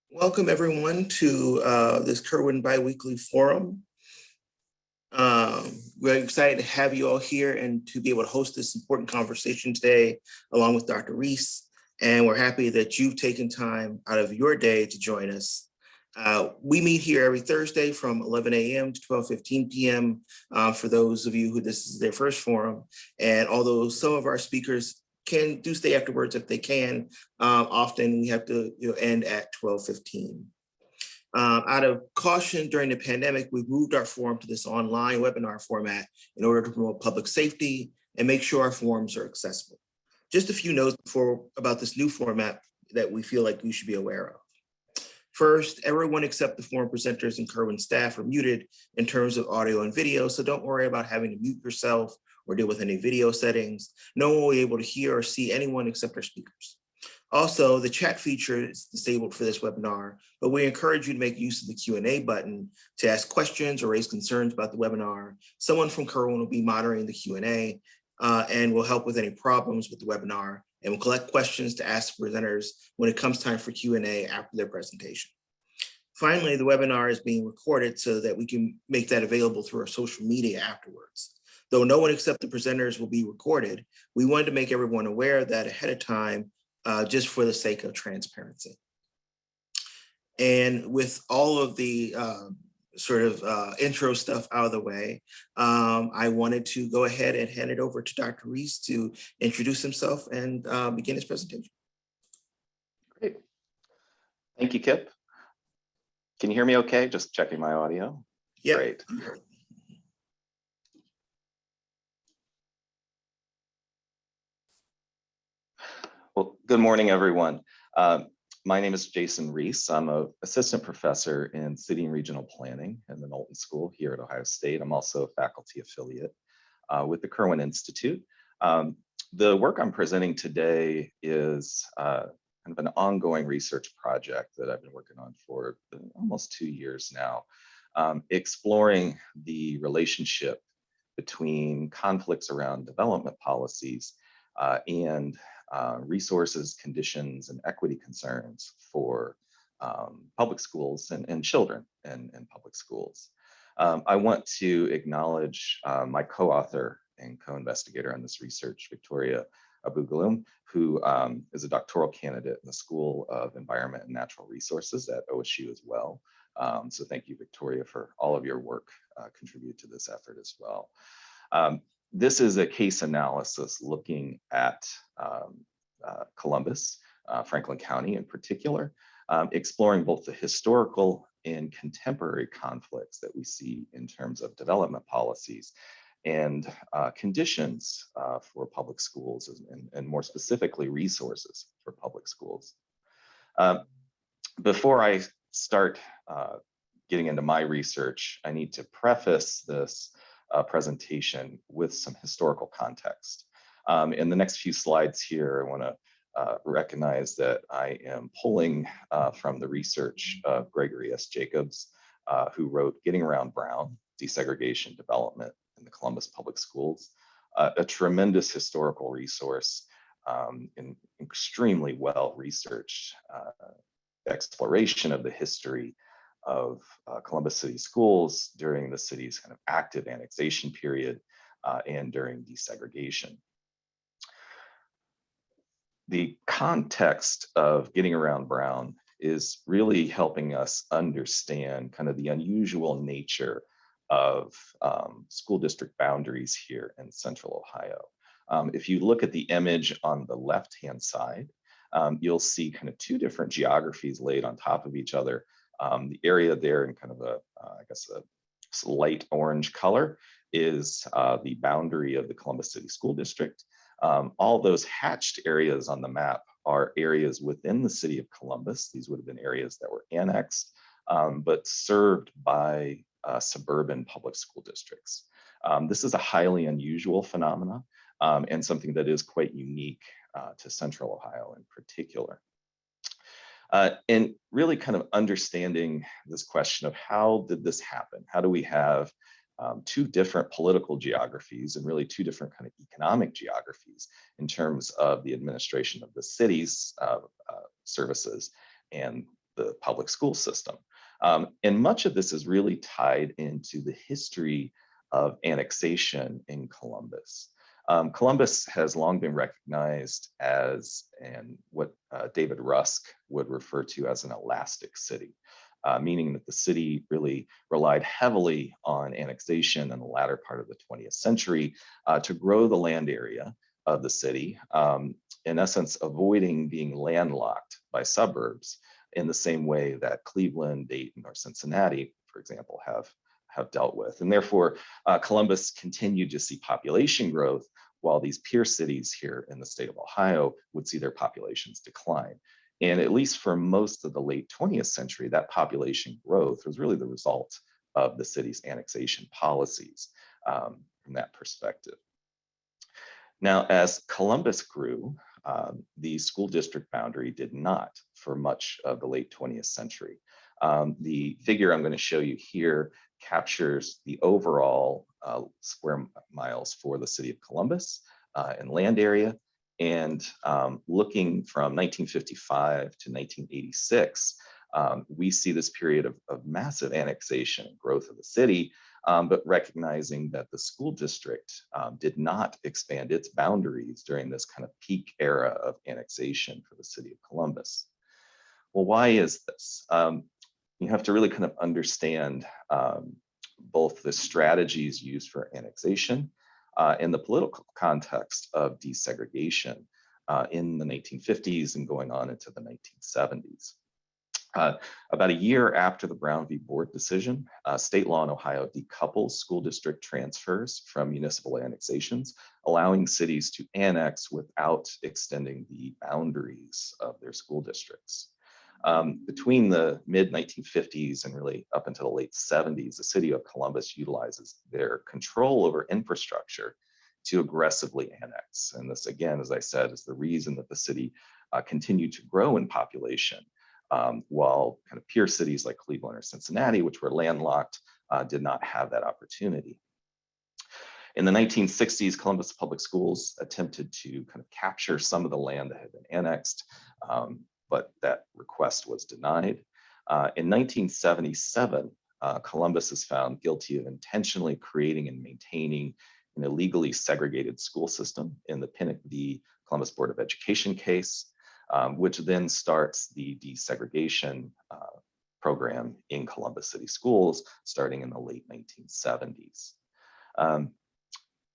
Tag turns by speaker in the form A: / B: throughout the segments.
A: Welcome everyone to this Kirwan Biweekly Forum. We're excited to have you all here and to be able to host this important conversation today, along with Dr. Reece. And we're happy that you've taken time out of your day to join us. We meet here every Thursday from 11 a.m. to 12:15 p.m. For those of you who this is their first forum. And although some of our speakers do stay afterwards if they can, often we have to end at 12:15. Out of caution during the pandemic, we've moved our forum to this online webinar format in order to promote public safety and make sure our forums are accessible. Just a few notes about this new format that we feel like you should be aware of. First, everyone except the forum presenters and Kirwan staff are muted in terms of audio and video, so don't worry about having to mute yourself or deal with any video settings. No one will be able to hear or see anyone except our speakers. Also, the chat feature is disabled for this webinar, but we encourage you to make use of the Q&A button to ask questions or raise concerns about the webinar. Someone from Kirwan will be monitoring the Q&A and will help with any problems with the webinar, and will collect questions to ask presenters when it comes time for Q&A after their presentation. Finally, the webinar is being recorded so that we can make that available through our social media afterwards. Though no one except the presenters will be recorded, we wanted to make everyone aware of that ahead of time, just for the sake of transparency. And with all of the intro stuff out of the way, I wanted to go ahead and hand it over to Dr. Reece to introduce himself and begin his presentation.
B: Great. Thank you, Kip. Can you hear me okay? Just checking my audio.
A: Yeah.
B: Great. Well, good morning, everyone. My name is Jason Reece. I'm an assistant professor in city and regional planning in the Knowlton School here at Ohio State. I'm also a faculty affiliate with the Kirwan Institute. The work I'm presenting today is kind of an ongoing research project that I've been working on for almost 2 years now, exploring the relationship between conflicts around development policies and resources, conditions, and equity concerns for public schools and children in public schools. I want to acknowledge my co-author and co-investigator on this research, Victoria Abougalum, who is a doctoral candidate in the School of Environment and Natural Resources at OSU as well. So thank you, Victoria, for all of your work contribute to this effort as well. This is a case analysis looking at Columbus, Franklin County in particular, exploring both the historical and contemporary conflicts that we see in terms of development policies and conditions for public schools and more specifically resources for public schools. Before I start getting into my research, I need to preface this presentation with some historical context. In the next few slides here, I want to recognize that I am pulling from the research of Gregory S. Jacobs, who wrote Getting Around Brown, Desegregation Development in the Columbus Public Schools, a tremendous historical resource in extremely well-researched exploration of the history of Columbus City Schools during the city's kind of active annexation period and during desegregation. The context of Getting Around Brown is really helping us understand kind of the unusual nature of school district boundaries here in Central Ohio. If you look at the image on the left-hand side, you'll see kind of two different geographies laid on top of each other. The area there in kind of I guess a light orange color is the boundary of the Columbus City School District. All those hatched areas on the map are areas within the city of Columbus. These would have been areas that were annexed, but served by suburban public school districts. This is a highly unusual phenomenon and something that is quite unique to Central Ohio in particular. And really kind of understanding this question of how did this happen? How do we have two different political geographies and really two different kind of economic geographies in terms of the administration of the city's services and the public school system. And much of this is really tied into the history of annexation in Columbus. Columbus has long been recognized as what David Rusk would refer to as an elastic city, meaning that the city really relied heavily on annexation in the latter part of the 20th century to grow the land area of the city, in essence, avoiding being landlocked by suburbs in the same way that Cleveland, Dayton, or Cincinnati, for example, have dealt with. And therefore, Columbus continued to see population growth, while these peer cities here in the state of Ohio would see their populations decline. And at least for most of the late 20th century, that population growth was really the result of the city's annexation policies from that perspective. Now, as Columbus grew, the school district boundary did not for much of the late 20th century. The figure I'm going to show you here captures the overall square miles for the city of Columbus and land area. And looking from 1955 to 1986, we see this period of massive annexation and growth of the city, but recognizing that the school district did not expand its boundaries during this kind of peak era of annexation for the city of Columbus. Well, why is this? You have to really kind of understand both the strategies used for annexation and the political context of desegregation in the 1950s and going on into the 1970s. About a year after the Brown v. Board decision, state law in Ohio decouples school district transfers from municipal annexations, allowing cities to annex without extending the boundaries of their school districts. Between the mid-1950s and really up until the late 70s, the city of Columbus utilizes their control over infrastructure to aggressively annex. And this, again, as I said, is the reason that the city continued to grow in population, while kind of peer cities like Cleveland or Cincinnati, which were landlocked, did not have that opportunity. In the 1960s, Columbus Public Schools attempted to kind of capture some of the land that had been annexed, but that request was denied. In 1977, Columbus is found guilty of intentionally creating and maintaining an illegally segregated school system in the Pinnock v. Columbus Board of Education case, which then starts the desegregation program in Columbus City Schools starting in the late 1970s.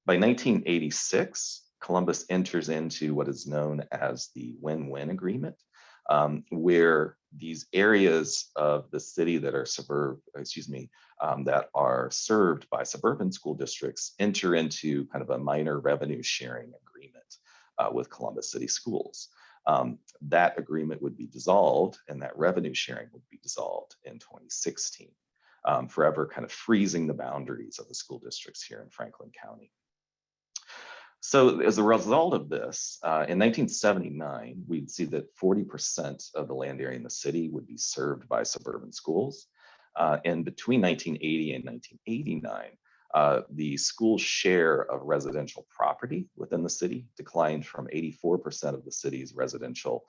B: By 1986, Columbus enters into what is known as the win-win agreement, where these areas of the city that are that are served by suburban school districts enter into kind of a minor revenue sharing agreement with Columbus City Schools. That agreement would be dissolved and that revenue sharing would be dissolved in 2016, forever kind of freezing the boundaries of the school districts here in Franklin County. So as a result of this, in 1979, we'd see that 40% of the land area in the city would be served by suburban schools. And between 1980 and 1989, the school share of residential property within the city declined from 84% of the city's residential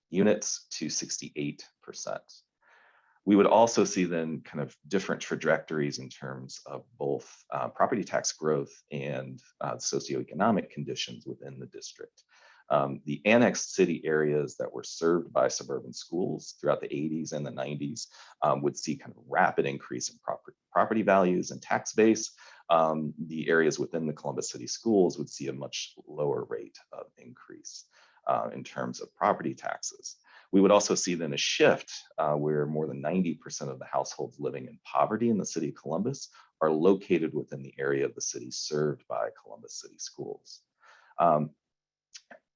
B: units to 68%. We would also see then kind of different trajectories in terms of both property tax growth and socioeconomic conditions within the district. The annexed city areas that were served by suburban schools throughout the 80s and the 90s would see kind of rapid increase in property values and tax base. The areas within the Columbus City Schools would see a much lower rate of increase in terms of property taxes. We would also see then a shift where more than 90% of the households living in poverty in the city of Columbus are located within the area of the city served by Columbus City Schools.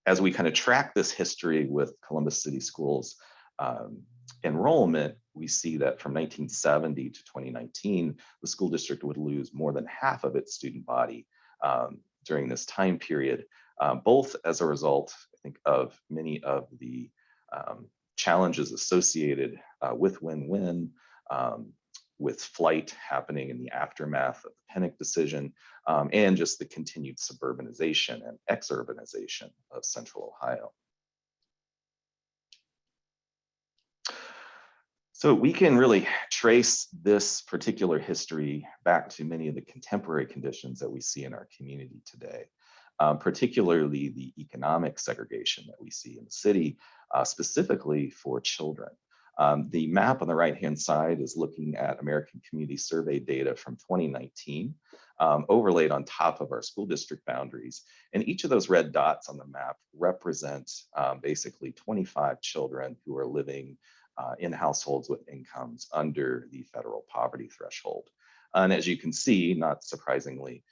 B: As we kind of track this history with Columbus City Schools enrollment, we see that from 1970 to 2019, the school district would lose more than half of its student body during this time period, both as a result, I think, of many of the challenges associated with win-win, with flight happening in the aftermath of the Pinnock decision, and just the continued suburbanization and exurbanization of Central Ohio. So we can really trace this particular history back to many of the contemporary conditions that we see in our community today, particularly the economic segregation that we see in the city, specifically for children. The map on the right-hand side is looking at American Community Survey data from 2019, overlaid on top of our school district boundaries. And each of those red dots on the map represent basically 25 children who are living in households with incomes under the federal poverty threshold. And as you can see, not surprisingly,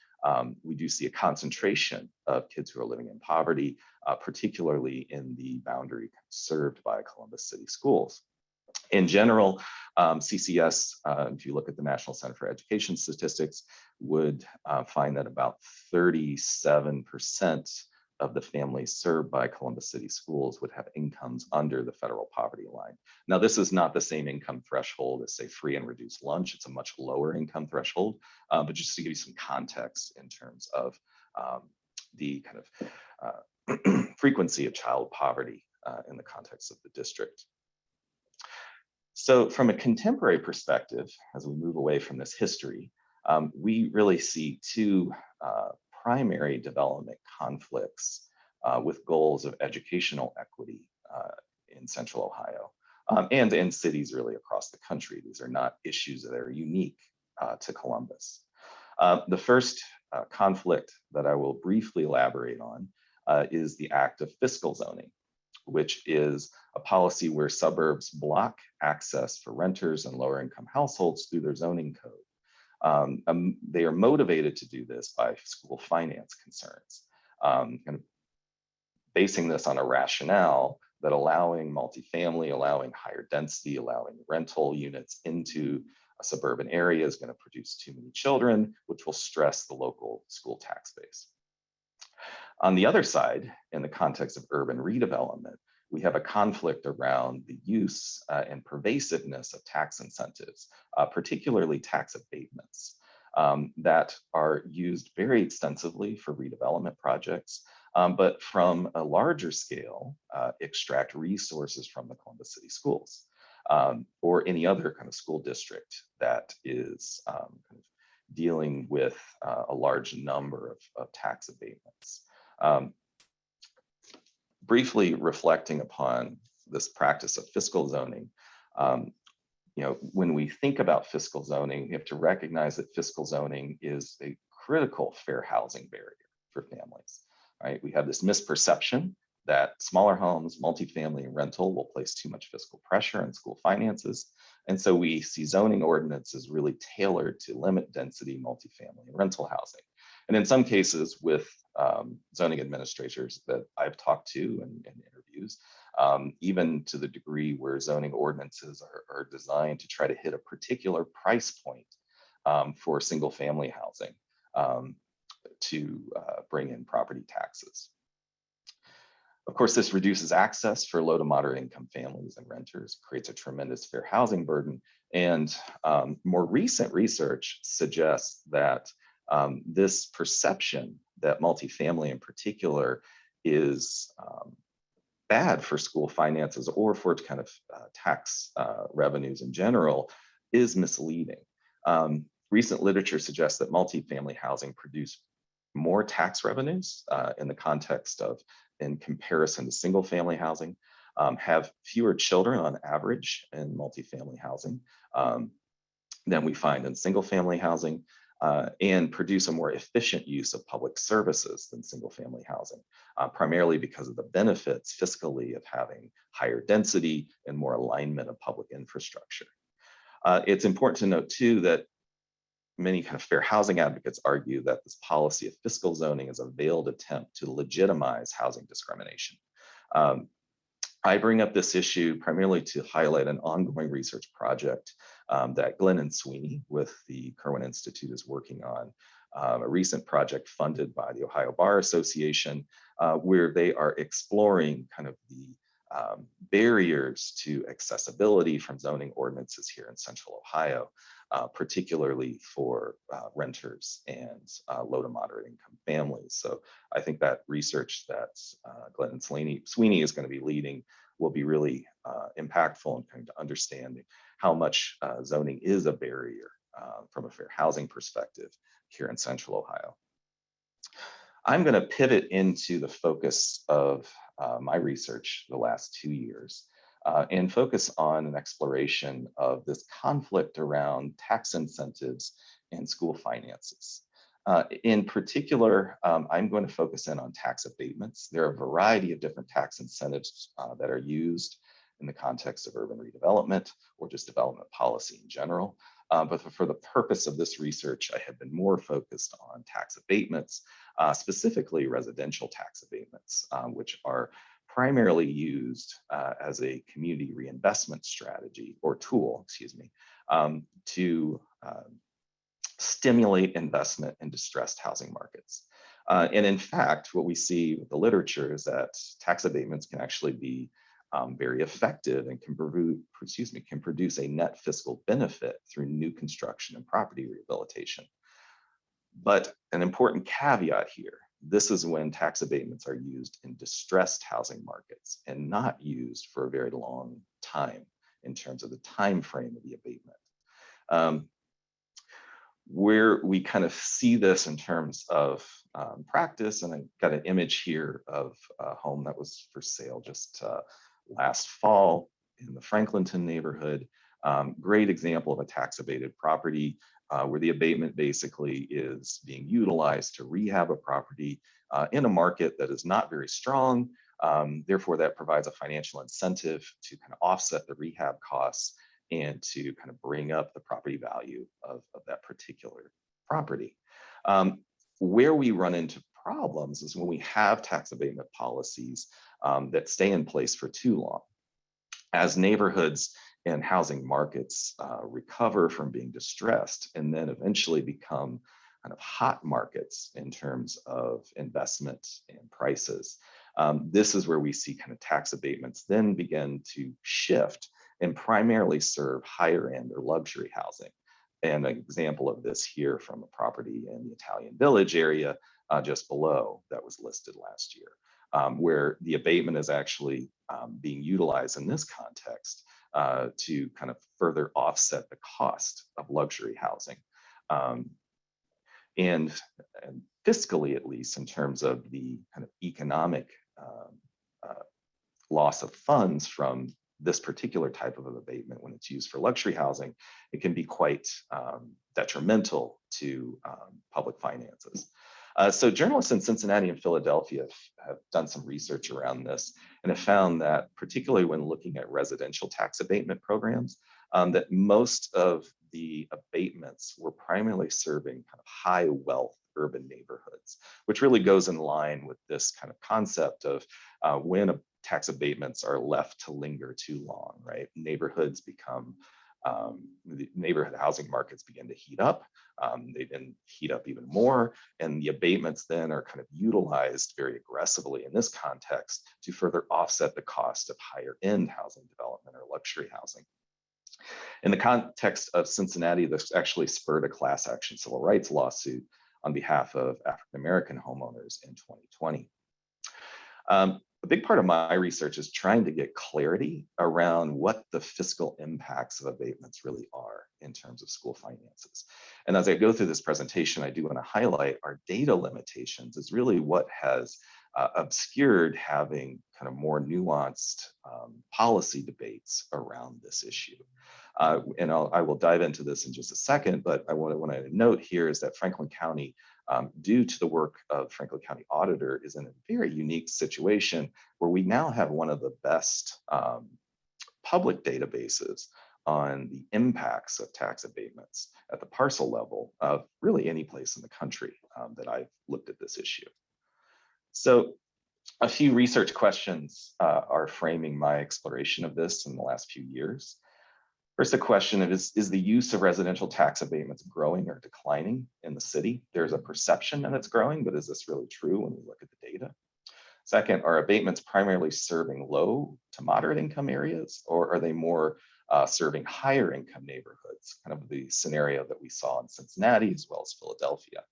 B: we do see a concentration of kids who are living in poverty, particularly in the boundary served by Columbus City Schools. In general, CCS, if you look at the National Center for Education Statistics, would find that about 37% of the families served by Columbus City Schools would have incomes under the federal poverty line. Now, this is not the same income threshold as, say, free and reduced lunch. It's a much lower income threshold, but just to give you some context in terms of the kind of frequency of child poverty in the context of the district. So from a contemporary perspective, as we move away from this history, we really see two primary development conflicts with goals of educational equity in Central Ohio and in cities really across the country. These are not issues that are unique to Columbus. The first conflict that I will briefly elaborate on is the act of fiscal zoning, which is a policy where suburbs block access for renters and lower income households through their zoning code. They are motivated to do this by school finance concerns, kind of basing this on a rationale that allowing multifamily, allowing higher density, allowing rental units into a suburban area is going to produce too many children, which will stress the local school tax base. On the other side, in the context of urban redevelopment, we have a conflict around the use and pervasiveness of tax incentives, particularly tax abatements that are used very extensively for redevelopment projects, but from a larger scale, extract resources from the Columbus City Schools or any other kind of school district that is kind of dealing with a large number of tax abatements. Briefly reflecting upon this practice of fiscal zoning, when we think about fiscal zoning, we have to recognize that fiscal zoning is a critical fair housing barrier for families, right? We have this misperception that smaller homes, multifamily, and rental will place too much fiscal pressure on school finances. And so we see zoning ordinances really tailored to limit density, multifamily, and rental housing. And in some cases with zoning administrators that I've talked to in interviews, even to the degree where zoning ordinances are designed to try to hit a particular price point for single family housing to bring in property taxes. Of course, this reduces access for low to moderate income families and renters, creates a tremendous fair housing burden. And more recent research suggests that this perception that multifamily in particular is bad for school finances or for kind of tax revenues in general is misleading. Recent literature suggests that multifamily housing produce more tax revenues in the context of, in comparison to single family housing, have fewer children on average in multifamily housing than we find in single family housing, and produce a more efficient use of public services than single family housing, primarily because of the benefits fiscally of having higher density and more alignment of public infrastructure. It's important to note too that many kind of fair housing advocates argue that this policy of fiscal zoning is a veiled attempt to legitimize housing discrimination. I bring up this issue primarily to highlight an ongoing research project that Glenn and Sweeney with the Kirwan Institute is working on, a recent project funded by the Ohio Bar Association, where they are exploring kind of the barriers to accessibility from zoning ordinances here in Central Ohio, particularly for renters and low to moderate income families. So I think that research that Glenn and Sweeney is going to be leading will be really impactful in kind of understanding how much zoning is a barrier from a fair housing perspective here in Central Ohio. I'm going to pivot into the focus of my research the last 2 years and focus on an exploration of this conflict around tax incentives and school finances. In particular, I'm going to focus in on tax abatements. There are a variety of different tax incentives that are used in the context of urban redevelopment or just development policy in general. But for the purpose of this research, I have been more focused on tax abatements, specifically residential tax abatements, which are primarily used as a community reinvestment strategy or tool, excuse me, to stimulate investment in distressed housing markets. And in fact, what we see with the literature is that tax abatements can actually be very effective and can produce a net fiscal benefit through new construction and property rehabilitation. But an important caveat here, this is when tax abatements are used in distressed housing markets and not used for a very long time in terms of the time frame of the abatement. Where we kind of see this in terms of practice, and I've got an image here of a home that was for sale just last fall in the Franklinton neighborhood. Great example of a tax abated property where the abatement basically is being utilized to rehab a property in a market that is not very strong. Therefore, that provides a financial incentive to kind of offset the rehab costs and to kind of bring up the property value of that particular property. Where we run into problems is when we have tax abatement policies that stay in place for too long. As neighborhoods and housing markets recover from being distressed and then eventually become kind of hot markets in terms of investment and prices, this is where we see kind of tax abatements then begin to shift and primarily serve higher end or luxury housing. And an example of this here from a property in the Italian Village area just below that was listed last year, where the abatement is actually being utilized in this context to kind of further offset the cost of luxury housing. And fiscally, at least in terms of the kind of economic loss of funds from this particular type of abatement when it's used for luxury housing, it can be quite detrimental to public finances. So journalists in Cincinnati and Philadelphia have done some research around this and have found that particularly when looking at residential tax abatement programs, that most of the abatements were primarily serving kind of high wealth urban neighborhoods, which really goes in line with this kind of concept of when tax abatements are left to linger too long, right? Neighborhoods become, the neighborhood housing markets begin to heat up. They then heat up even more, and the abatements then are kind of utilized very aggressively in this context to further offset the cost of higher end housing development or luxury housing. In the context of Cincinnati, this actually spurred a class action civil rights lawsuit on behalf of African-American homeowners in 2020. A big part of my research is trying to get clarity around what the fiscal impacts of abatements really are in terms of school finances. And as I go through this presentation, I do want to highlight our data limitations is really what has obscured having kind of more nuanced policy debates around this issue. And I will dive into this in just a second, but what I want to note here is that Franklin County, due to the work of Franklin County Auditor, is in a very unique situation where we now have one of the best public databases on the impacts of tax abatements at the parcel level of really any place in the country that I've looked at this issue. So a few research questions are framing my exploration of this in the last few years. First, the question is the use of residential tax abatements growing or declining in the city? There's a perception that it's growing, but is this really true when we look at the data? Second, are abatements primarily serving low to moderate income areas, or are they more serving higher income neighborhoods, kind of the scenario that we saw in Cincinnati as well as Philadelphia?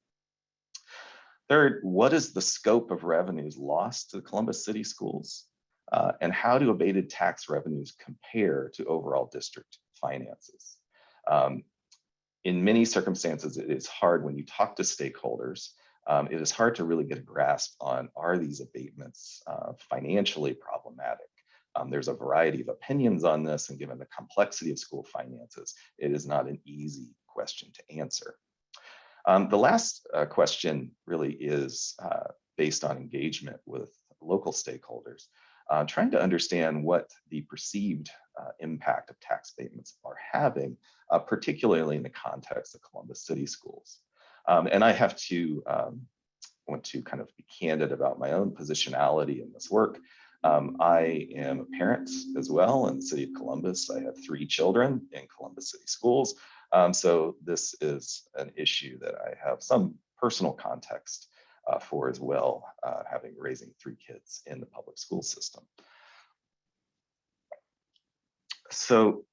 B: Third, what is the scope of revenues lost to the Columbus City schools? And how do abated tax revenues compare to overall district finances. In many circumstances, it is hard when you talk to stakeholders. It is hard to really get a grasp on, are these abatements financially problematic? There's a variety of opinions on this, and given the complexity of school finances, it is not an easy question to answer. The last question really is based on engagement with local stakeholders, trying to understand what the perceived impact of tax abatements are having, particularly in the context of Columbus City Schools. And I have to want to kind of be candid about my own positionality in this work. I am a parent as well in the city of Columbus. I have 3 children in Columbus City Schools. So this is an issue that I have some personal context for as well, having raising 3 kids in the public school system. So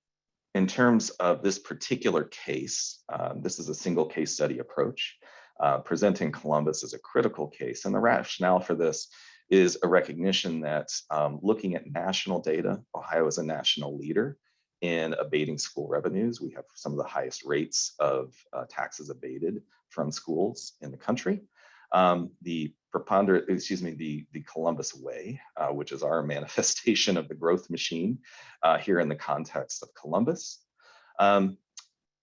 B: in terms of this particular case, this is a single case study approach, presenting Columbus as a critical case. And the rationale for this is a recognition that looking at national data, Ohio is a national leader in abating school revenues. We have some of the highest rates of taxes abated from schools in the country. The Columbus Way, which is our manifestation of the growth machine here in the context of Columbus.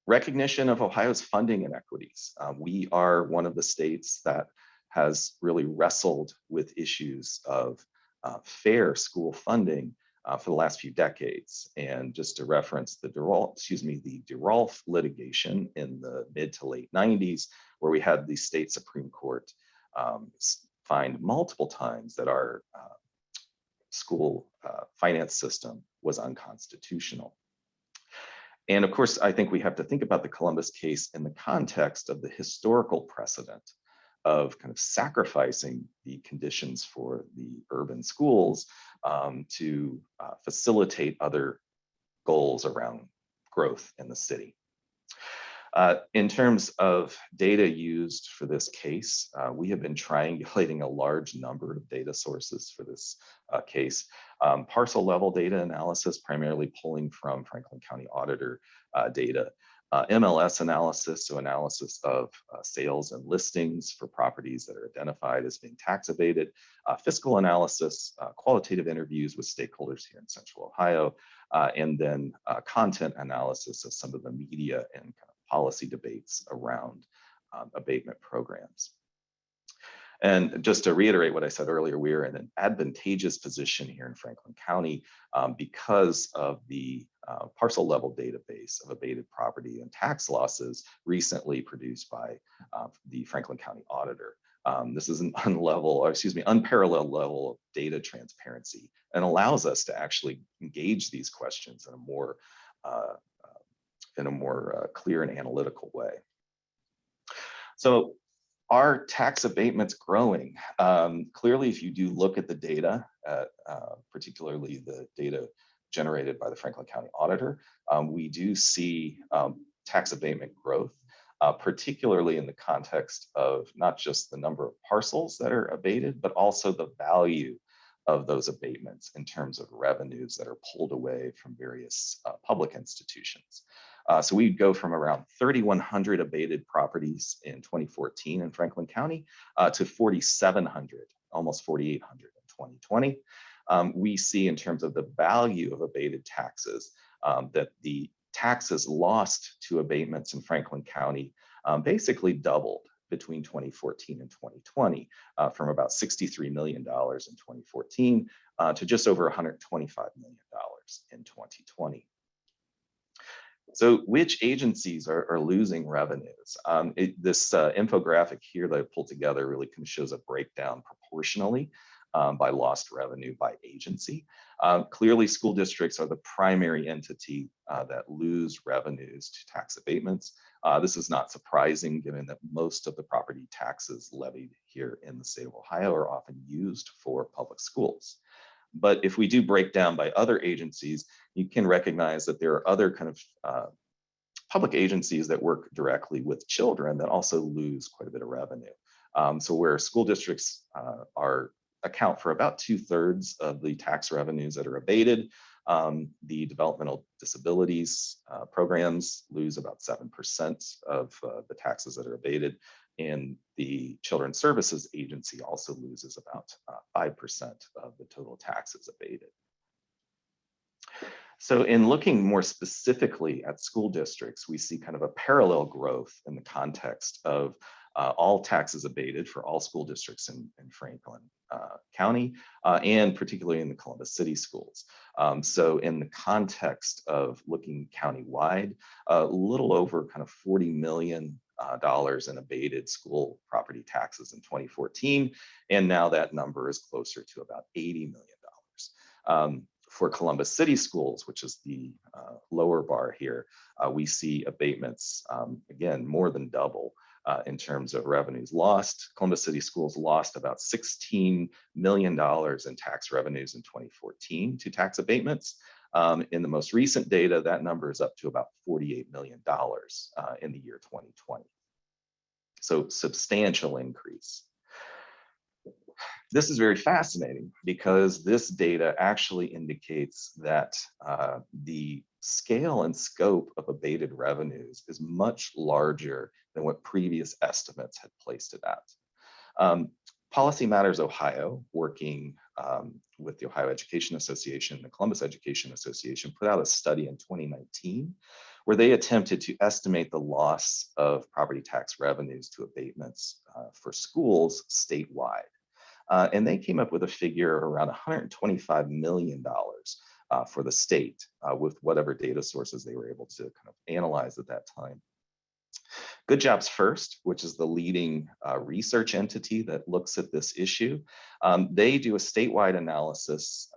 B: Recognition of Ohio's funding inequities. We are one of the states that has really wrestled with issues of fair school funding for the last few decades. And just to reference the DeRolf litigation in the mid to late 90s, where we had the state Supreme Court find multiple times that our school finance system was unconstitutional. And of course, I think we have to think about the Columbus case in the context of the historical precedent of kind of sacrificing the conditions for the urban schools to facilitate other goals around growth in the city. In terms of data used for this case, we have been triangulating a large number of data sources for this case. Parcel level data analysis, primarily pulling from Franklin County Auditor data. MLS analysis, so analysis of sales and listings for properties that are identified as being tax abated, fiscal analysis, qualitative interviews with stakeholders here in Central Ohio, and then content analysis of some of the media and kind of policy debates around abatement programs. And just to reiterate what I said earlier, we are in an advantageous position here in Franklin County because of the parcel level database of abated property and tax losses recently produced by the Franklin County Auditor. This is an unparalleled level of data transparency and allows us to actually engage these questions in a more clear and analytical way. So, are tax abatements growing? Clearly, if you do look at the data, particularly the data generated by the Franklin County Auditor, we do see tax abatement growth, particularly in the context of not just the number of parcels that are abated, but also the value of those abatements in terms of revenues that are pulled away from various public institutions. So we'd go from around 3,100 abated properties in 2014 in Franklin County to 4,700, almost 4,800 in 2020. We see in terms of the value of abated taxes that the taxes lost to abatements in Franklin County basically doubled between 2014 and 2020, from about $63 million in 2014 to just over $125 million in 2020. So which agencies are losing revenues? This infographic here that I pulled together really kind of shows a breakdown proportionally by lost revenue by agency. Clearly, school districts are the primary entity that lose revenues to tax abatements. This is not surprising given that most of the property taxes levied here in the state of Ohio are often used for public schools. But if we do break down by other agencies, you can recognize that there are other kind of public agencies that work directly with children that also lose quite a bit of revenue. So where school districts account for about 2/3 of the tax revenues that are abated, The developmental disabilities programs lose about 7% of the taxes that are abated, and the Children's Services Agency also loses about 5% of the total taxes abated. So in looking more specifically at school districts, we see kind of a parallel growth in the context of all taxes abated for all school districts in Franklin County, and particularly in the Columbus City schools. So in the context of looking countywide, a little over kind of $40 million in abated school property taxes in 2014, and now that number is closer to about $80 million. For Columbus City schools, which is the lower bar here, we see abatements, again, more than double in terms of revenues lost. Columbus City schools lost about $16 million in tax revenues in 2014 to tax abatements. In the most recent data, that number is up to about $48 million in the year 2020. So substantial increase. This is very fascinating because this data actually indicates that the scale and scope of abated revenues is much larger than what previous estimates had placed it at. Policy Matters Ohio, working with the Ohio Education Association, the Columbus Education Association, put out a study in 2019 where they attempted to estimate the loss of property tax revenues to abatements for schools statewide. And they came up with a figure around $125 million for the state with whatever data sources they were able to kind of analyze at that time. Good Jobs First, which is the leading research entity that looks at this issue, they do a statewide analysis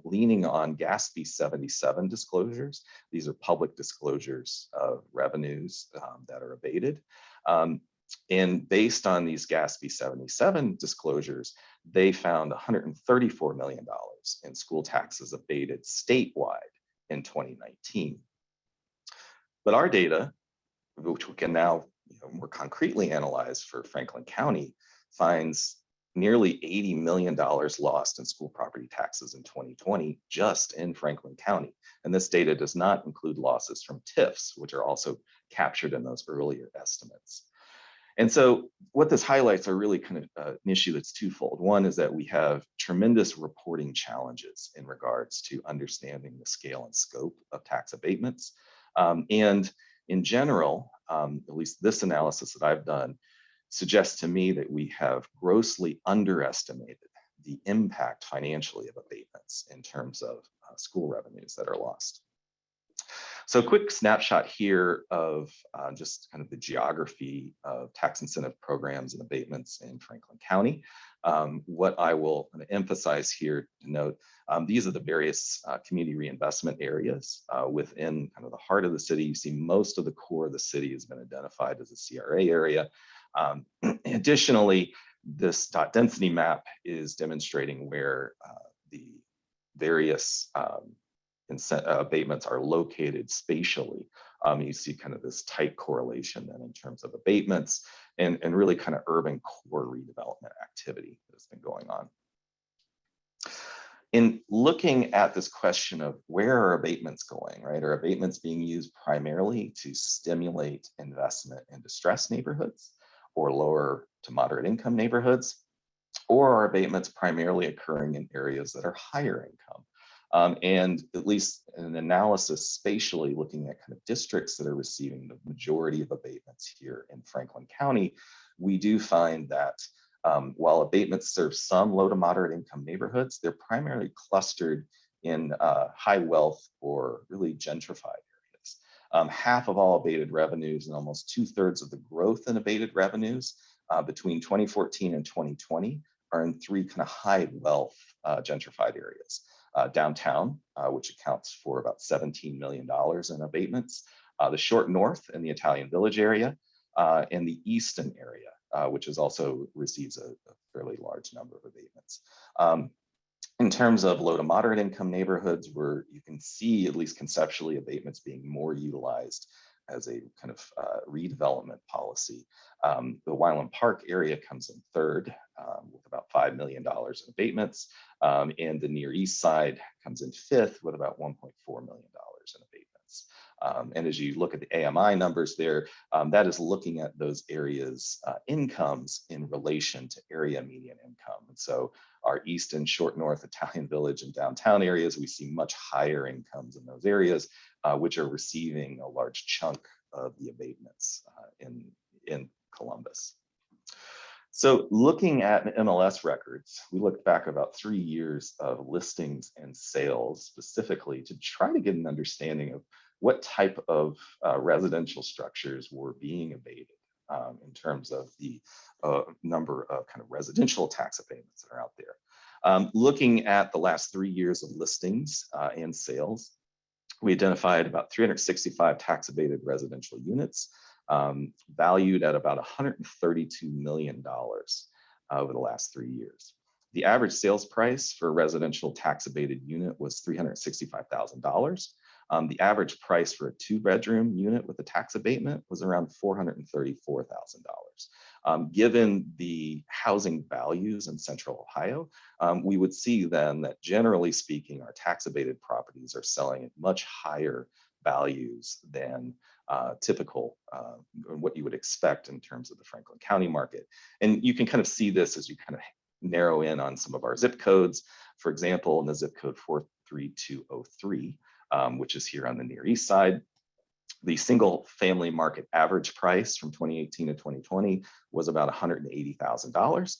B: leaning on GASB 77 disclosures. These are public disclosures of revenues that are abated. And based on these GASB 77 disclosures, they found $134 million in school taxes abated statewide in 2019. But our data, which we can now more concretely analyze for Franklin County, finds nearly $80 million lost in school property taxes in 2020 just in Franklin County. And this data does not include losses from TIFs, which are also captured in those earlier estimates. And so what this highlights are really kind of an issue that's twofold. One is that we have tremendous reporting challenges in regards to understanding the scale and scope of tax abatements. And in general, at least this analysis that I've done suggests to me that we have grossly underestimated the impact financially of abatements in terms of school revenues that are lost. So a quick snapshot here of just kind of the geography of tax incentive programs and abatements in Franklin County. What I will emphasize here to note, these are the various community reinvestment areas within kind of the heart of the city. You see most of the core of the city has been identified as a CRA area. Additionally, this dot density map is demonstrating where the various abatements are located spatially. You see kind of this tight correlation then in terms of abatements and really kind of urban core redevelopment activity that's been going on. In looking at this question of where are abatements going, right? Are abatements being used primarily to stimulate investment in distressed neighborhoods or lower to moderate income neighborhoods? Or are abatements primarily occurring in areas that are higher income? And at least an analysis spatially looking at kind of districts that are receiving the majority of abatements here in Franklin County, we do find that while abatements serve some low to moderate income neighborhoods, they're primarily clustered in high wealth or really gentrified areas. Half of all abated revenues and almost 2/3 of the growth in abated revenues between 2014 and 2020 are in three kind of high wealth gentrified areas. Downtown, which accounts for about $17 million in abatements, the Short North and the Italian Village area, and the Easton area, which is also receives a fairly large number of abatements. In terms of low to moderate income neighborhoods, where you can see, at least conceptually, abatements being more utilized as a kind of redevelopment policy. The Wyland Park area comes in third with about $5 million in abatements, and the Near East Side comes in fifth with about $1.4 million in abatements. And as you look at the AMI numbers there, that is looking at those areas' incomes in relation to area median income. And so our East and Short North, Italian Village, and downtown areas, we see much higher incomes in those areas, which are receiving a large chunk of the abatements in Columbus. So looking at MLS records, we looked back about 3 years of listings and sales specifically to try to get an understanding of what type of residential structures were being abated in terms of the number of kind of residential tax abatements that are out there. Looking at the last 3 years of listings and sales, we identified about 365 tax abated residential units valued at about $132 million over the last 3 years. The average sales price for a residential tax abated unit was $365,000. The average price for a 2-bedroom unit with a tax abatement was around $434,000. Given the housing values in Central Ohio, we would see then that generally speaking, our tax abated properties are selling at much higher values than typical, what you would expect in terms of the Franklin County market. And you can kind of see this as you kind of narrow in on some of our zip codes. For example, in the zip code 43203, which is here on the Near East Side, the single family market average price from 2018 to 2020 was about $180,000.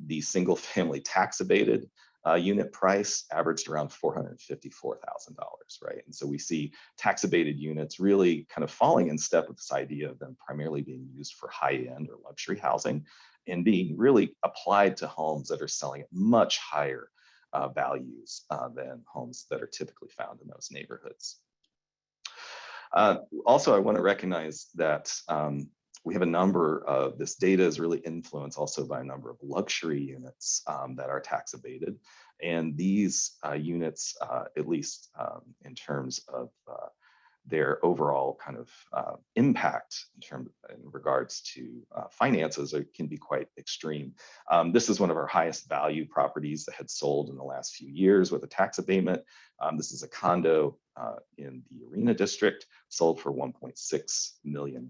B: The single family tax abated unit price averaged around $454,000, right? And so we see tax abated units really kind of falling in step with this idea of them primarily being used for high-end or luxury housing and being really applied to homes that are selling at much higher values than homes that are typically found in those neighborhoods. Also, I want to recognize that we have a number of, this data is really influenced also by a number of luxury units that are tax abated. And these units, at least in terms of their overall kind of impact in regards to finances, can be quite extreme. This is one of our highest value properties that had sold in the last few years with a tax abatement. This is a condo in the Arena District, sold for $1.6 million.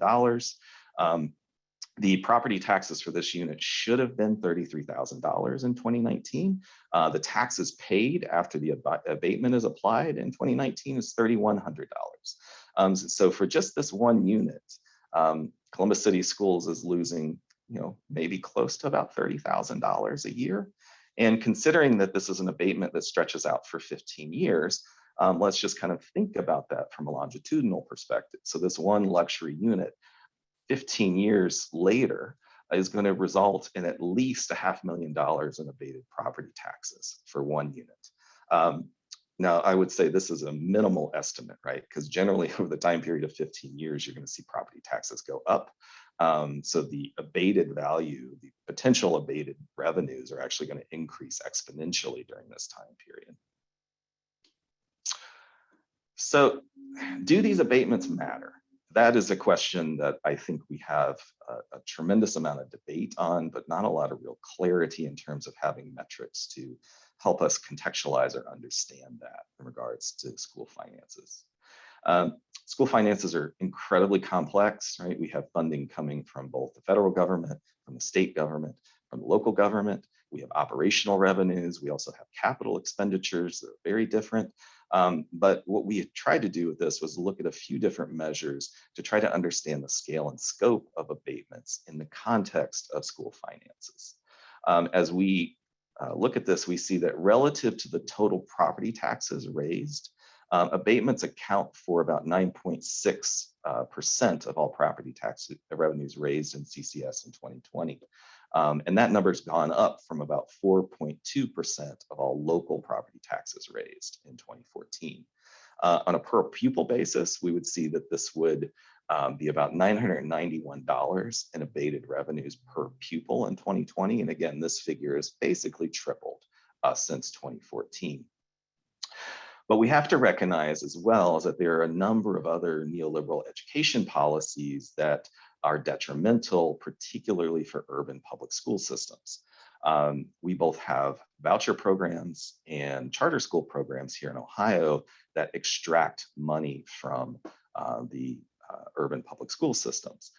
B: The property taxes for this unit should have been $33,000 in 2019. The taxes paid after the abatement is applied in 2019 is $3,100. So for just this one unit, Columbus City Schools is losing, maybe close to about $30,000 a year. And considering that this is an abatement that stretches out for 15 years, let's just kind of think about that from a longitudinal perspective. So this one luxury unit, 15 years later, is going to result in at least $500,000 in abated property taxes for one unit. Now, I would say this is a minimal estimate, right? Because generally over the time period of 15 years, you're going to see property taxes go up. So the abated value, the potential abated revenues are actually going to increase exponentially during this time period. So do these abatements matter? That is a question that I think we have a tremendous amount of debate on, but not a lot of real clarity in terms of having metrics to help us contextualize or understand that in regards to school finances. School finances are incredibly complex, right? We have funding coming from both the federal government, from the state government, from the local government. We have operational revenues. We also have capital expenditures that are very different. But what we tried to do with this was look at a few different measures to try to understand the scale and scope of abatements in the context of school finances. As we look at this, we see that relative to the total property taxes raised, abatements account for about 9.6% of all property tax revenues raised in CCS in 2020. And that number's gone up from about 4.2% of all local property taxes raised in 2014. On a per pupil basis, we would see that this would be about $991 in abated revenues per pupil in 2020. And again, this figure has basically tripled since 2014. But we have to recognize as well that there are a number of other neoliberal education policies that are detrimental, particularly for urban public school systems. We both have voucher programs and charter school programs here in Ohio that extract money from the urban public school systems.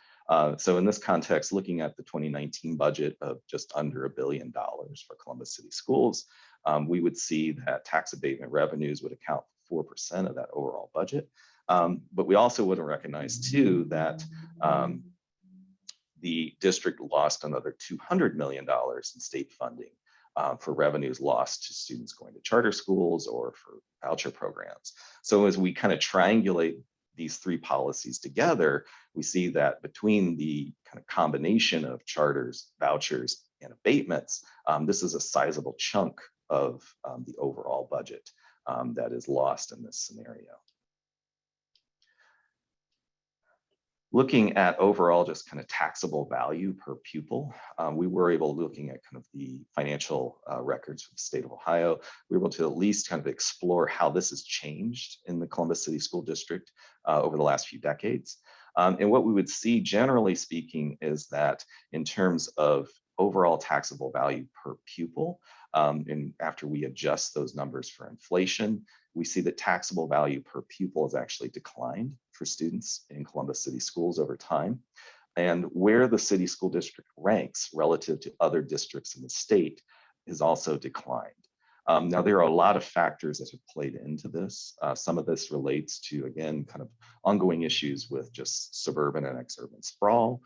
B: So in this context, looking at the 2019 budget of just under $1 billion for Columbus City Schools, we would see that tax abatement revenues would account for 4% of that overall budget. But we also would recognize too that the district lost another $200 million in state funding for revenues lost to students going to charter schools or for voucher programs. So as we kind of triangulate these three policies together, we see that between the kind of combination of charters, vouchers, and abatements, this is a sizable chunk of the overall budget that is lost in this scenario. Looking at overall just kind of taxable value per pupil, we were able, looking at kind of the financial records for the state of Ohio, we were able to at least kind of explore how this has changed in the Columbus City School District over the last few decades. And what we would see, generally speaking, is that in terms of overall taxable value per pupil, and after we adjust those numbers for inflation, we see that taxable value per pupil has actually declined for students in Columbus City Schools over time. And where the city school district ranks relative to other districts in the state has also declined. Now, there are a lot of factors that have played into this. Some of this relates to, again, kind of ongoing issues with just suburban and exurban sprawl,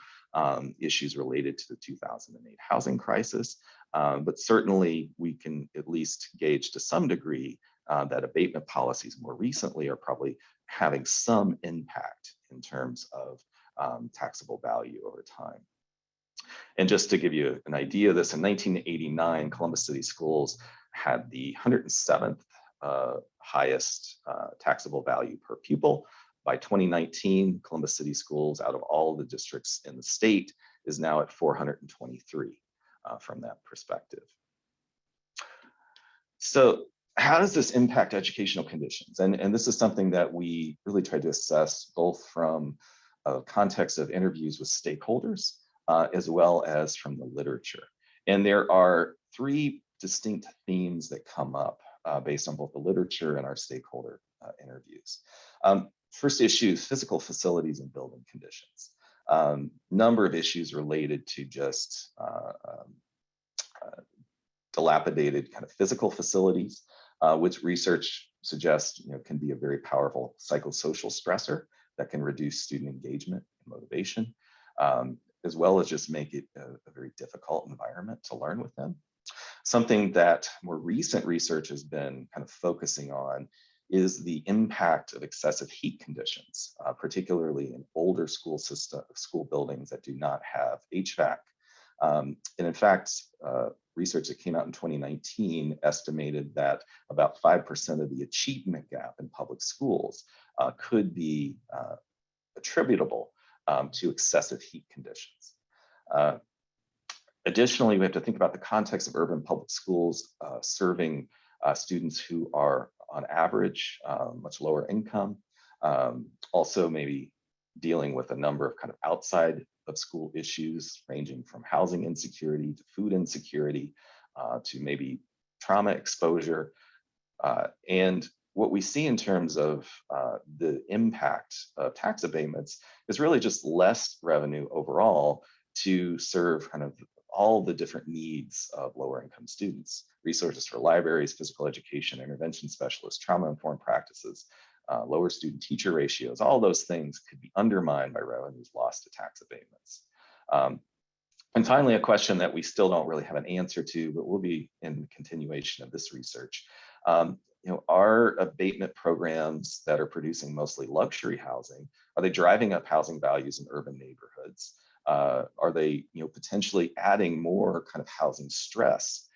B: issues related to the 2008 housing crisis. But certainly we can at least gauge to some degree that abatement policies more recently are probably having some impact in terms of taxable value over time. And just to give you an idea of this, in 1989, Columbus City Schools had the 107th highest taxable value per pupil. By 2019, Columbus City Schools, out of all the districts in the state, is now at 423 from that perspective. So how does this impact educational conditions? And this is something that we really tried to assess both from a context of interviews with stakeholders as well as from the literature. And there are three distinct themes that come up based on both the literature and our stakeholder interviews. First issue is physical facilities and building conditions. Number of issues related to just dilapidated kind of physical facilities, which research suggests can be a very powerful psychosocial stressor that can reduce student engagement and motivation, as well as just make it a very difficult environment to learn with them. Something that more recent research has been kind of focusing on is the impact of excessive heat conditions, particularly in older school buildings that do not have HVAC. And in fact, research that came out in 2019 estimated that about 5% of the achievement gap in public schools could be attributable to excessive heat conditions. Additionally, we have to think about the context of urban public schools serving students who are on average much lower income, also maybe dealing with a number of kind of outside of school issues ranging from housing insecurity to food insecurity to maybe trauma exposure. And what we see in terms of the impact of tax abatements is really just less revenue overall to serve kind of all the different needs of lower income students. Resources for libraries, physical education, intervention specialists, trauma-informed practices, lower student teacher ratios, all those things could be undermined by revenues lost to tax abatements. And finally, a question that we still don't really have an answer to, but will be in continuation of this research. Are abatement programs that are producing mostly luxury housing, are they driving up housing values in urban neighborhoods? Are they potentially adding more kind of housing stress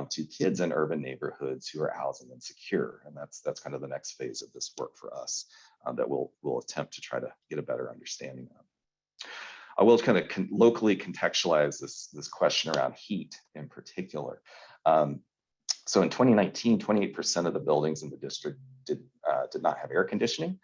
B: to kids in urban neighborhoods who are housing insecure? And that's kind of the next phase of this work for us that we'll attempt to try to get a better understanding of. I will kind of locally contextualize this question around heat in particular. So in 2019, 28% of the buildings in the district did not have air conditioning,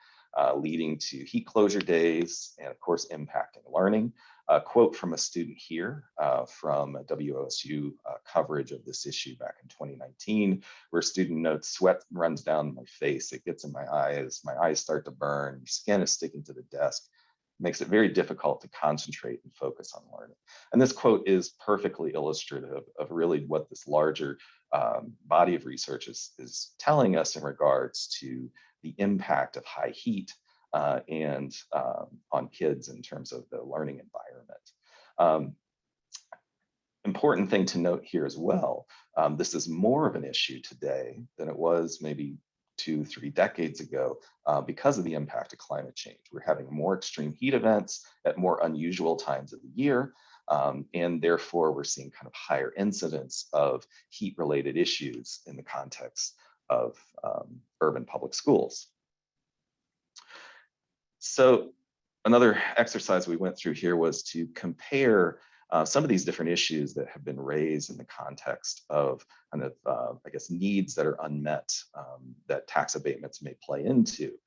B: leading to heat closure days and of course impacting learning. A quote from a student here from a WOSU coverage of this issue back in 2019, where a student notes, "Sweat runs down my face, it gets in my eyes start to burn, your skin is sticking to the desk, makes it very difficult to concentrate and focus on learning." And this quote is perfectly illustrative of really what this larger body of research is telling us in regards to the impact of high heat and on kids in terms of the learning environment. Important thing to note here as well, this is more of an issue today than it was maybe 2-3 decades ago because of the impact of climate change. We're having more extreme heat events at more unusual times of the year, and therefore we're seeing kind of higher incidence of heat-related issues in the context of urban public schools. So another exercise we went through here was to compare some of these different issues that have been raised in the context of kind of, I guess, needs that are unmet that tax abatements may play into.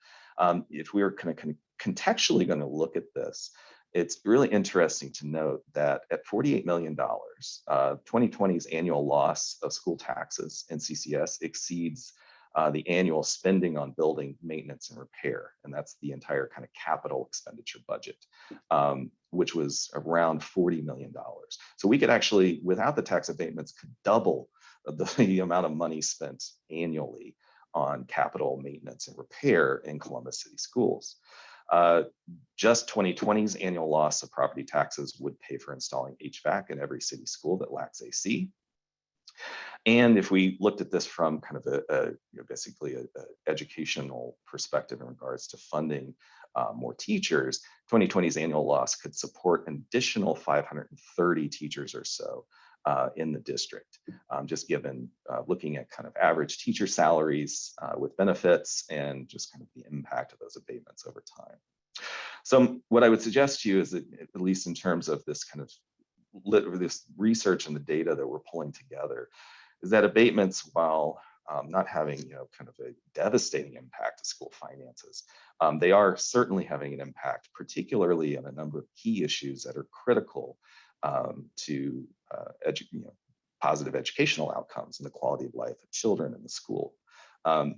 B: If we were kind of contextually going to look at this, it's really interesting to note that at $48 million, 2020's annual loss of school taxes in CCS exceeds the annual spending on building maintenance and repair. And that's the entire kind of capital expenditure budget, which was around $40 million. So we could actually, without the tax abatements, could double the amount of money spent annually on capital maintenance and repair in Columbus City schools. Just 2020's annual loss of property taxes would pay for installing HVAC in every city school that lacks AC. And if we looked at this from kind of basically a educational perspective in regards to funding more teachers, 2020's annual loss could support an additional 530 teachers or so in the district, just given looking at kind of average teacher salaries with benefits and just kind of the impact of those abatements over time. So what I would suggest to you is that, at least in terms of this kind of this research and the data that we're pulling together, is that abatements, while not having kind of a devastating impact to school finances, they are certainly having an impact, particularly on a number of key issues that are critical to positive educational outcomes and the quality of life of children in the school. A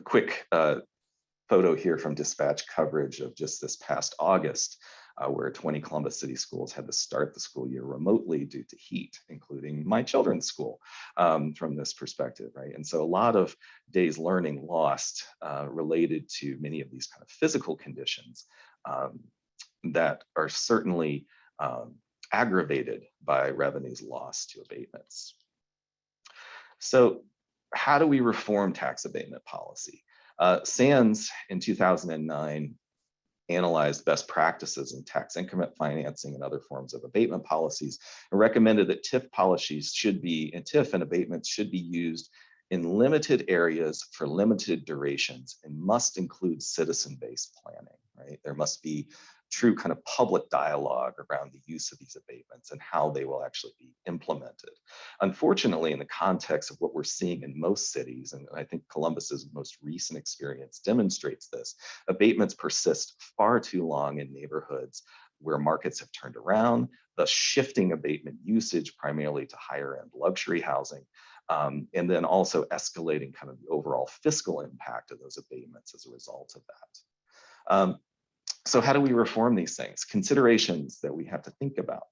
B: quick photo here from dispatch coverage of just this past August, where 20 Columbus City schools had to start the school year remotely due to heat, including my children's school from this perspective, right? And so a lot of days learning lost related to many of these kind of physical conditions that are certainly aggravated by revenues lost to abatements. So how do we reform tax abatement policy? SANS in 2009 analyzed best practices in tax increment financing and other forms of abatement policies, and recommended that TIF policies should be, and TIF and abatements should be used in limited areas for limited durations and must include citizen-based planning, right? There must be true kind of public dialogue around the use of these abatements and how they will actually be implemented. Unfortunately, in the context of what we're seeing in most cities, and I think Columbus's most recent experience demonstrates this, abatements persist far too long in neighborhoods where markets have turned around, thus shifting abatement usage primarily to higher end luxury housing, and then also escalating kind of the overall fiscal impact of those abatements as a result of that. So how do we reform these things? Considerations that we have to think about.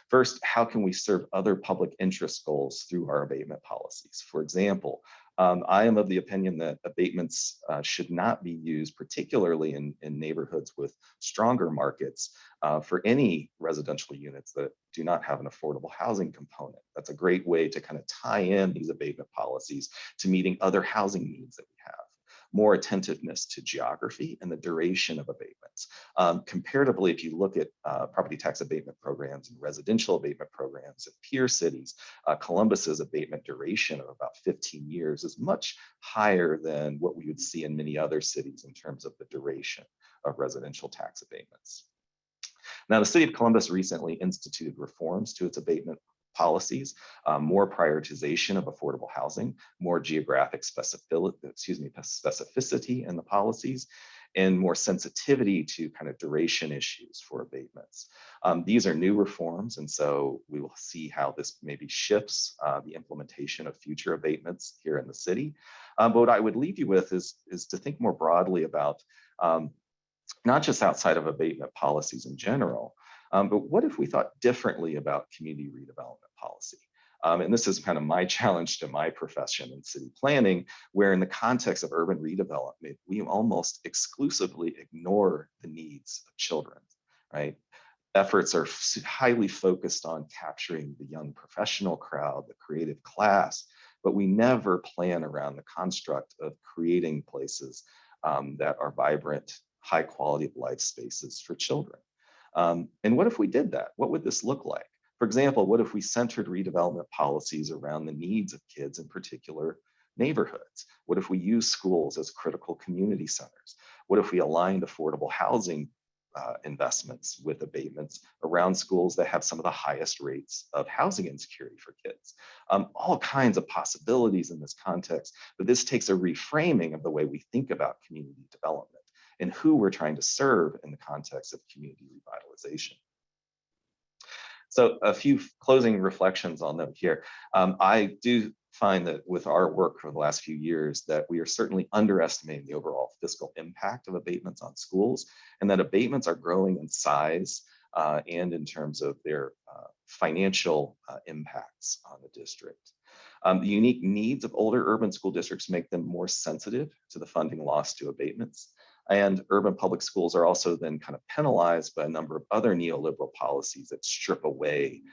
B: First, how can we serve other public interest goals through our abatement policies? For example, I am of the opinion that abatements should not be used, particularly in neighborhoods with stronger markets, for any residential units that do not have an affordable housing component. That's a great way to kind of tie in these abatement policies to meeting other housing needs that we have. More attentiveness to geography and the duration of abatements. Comparatively, if you look at property tax abatement programs and residential abatement programs in peer cities, Columbus's abatement duration of about 15 years is much higher than what we would see in many other cities in terms of the duration of residential tax abatements. Now, the city of Columbus recently instituted reforms to its abatement policies, more prioritization of affordable housing, more geographic specificity in the policies, and more sensitivity to kind of duration issues for abatements. These are new reforms, and so we will see how this maybe shifts the implementation of future abatements here in the city. But what I would leave you with is to think more broadly about not just outside of abatement policies in general, but what if we thought differently about community redevelopment policy? And this is kind of my challenge to my profession in city planning, where in the context of urban redevelopment, we almost exclusively ignore the needs of children, right? Efforts are highly focused on capturing the young professional crowd, the creative class, but we never plan around the construct of creating places that are vibrant, high quality of life spaces for children. And what if we did that? What would this look like? For example, what if we centered redevelopment policies around the needs of kids in particular neighborhoods? What if we use schools as critical community centers? What if we aligned affordable housing investments with abatements around schools that have some of the highest rates of housing insecurity for kids? All kinds of possibilities in this context, but this takes a reframing of the way we think about community development and who we're trying to serve in the context of community revitalization. So a few closing reflections I'll note here. I do find that with our work for the last few years that we are certainly underestimating the overall fiscal impact of abatements on schools, and that abatements are growing in size and in terms of their financial impacts on the district. The unique needs of older urban school districts make them more sensitive to the funding lost to abatements. And urban public schools are also then kind of penalized by a number of other neoliberal policies that strip away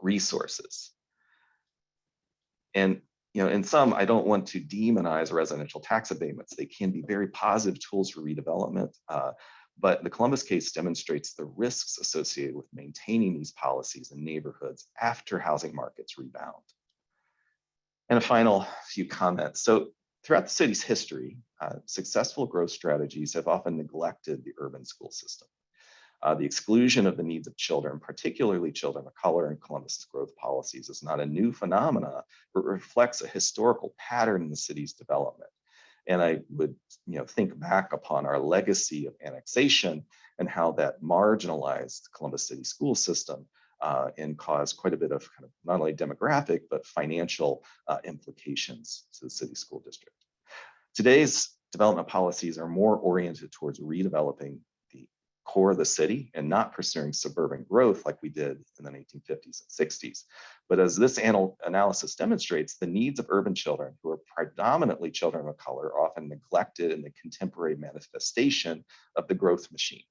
B: resources. And in some, I don't want to demonize residential tax abatements. They can be very positive tools for redevelopment, but the Columbus case demonstrates the risks associated with maintaining these policies in neighborhoods after housing markets rebound. And a final few comments. So throughout the city's history, successful growth strategies have often neglected the urban school system. The exclusion of the needs of children, particularly children of color in Columbus's growth policies, is not a new phenomena, but reflects a historical pattern in the city's development. And I would think back upon our legacy of annexation and how that marginalized Columbus City school system and caused quite a bit of kind of not only demographic, but financial implications to the city school district. Today's development policies are more oriented towards redeveloping the core of the city and not pursuing suburban growth like we did in the 1950s and 60s. But as this analysis demonstrates, the needs of urban children, who are predominantly children of color, are often neglected in the contemporary manifestation of the growth machine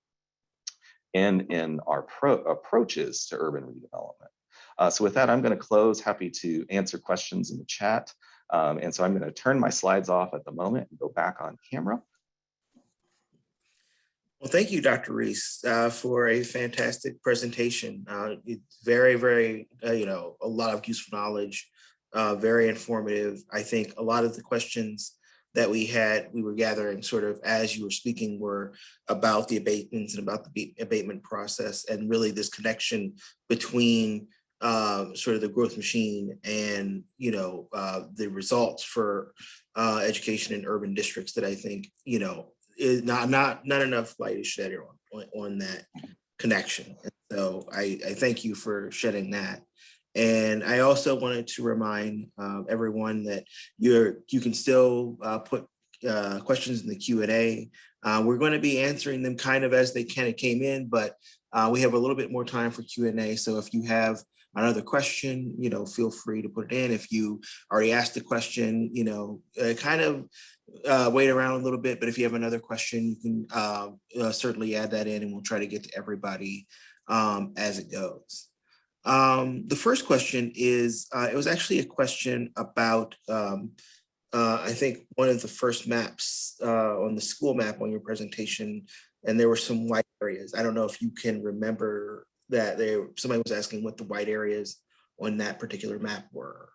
B: and in our approaches to urban redevelopment. So with that, I'm going to close. Happy to answer questions in the chat. And so I'm going to turn my slides off at the moment and go back on camera.
A: Well, thank you, Dr. Reece, for a fantastic presentation. It's very, very, a lot of useful knowledge, very informative. I think a lot of the questions that we were gathering sort of as you were speaking were about the abatements and about the abatement process, and really this connection between sort of the growth machine and the results for education in urban districts that I think is not enough light is shed on that connection. And so I thank you for shedding that. And I also wanted to remind everyone that you can still put questions in the Q&A. We're going to be answering them kind of as they kind of came in, but we have a little bit more time for Q&A. So if you have another question, feel free to put it in. If you already asked the question, kind of wait around a little bit. But if you have another question, you can certainly add that in, and we'll try to get to everybody as it goes. The first question is, it was actually a question about, I think, one of the first maps on the school map on your presentation, and there were some white areas. I don't know if you can remember that somebody was asking what the white areas on that particular map were.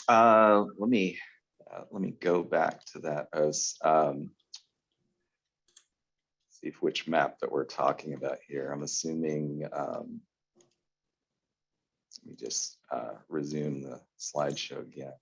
B: Let me go back to that as see which map that we're talking about here. I'm assuming Let me just resume the slideshow again.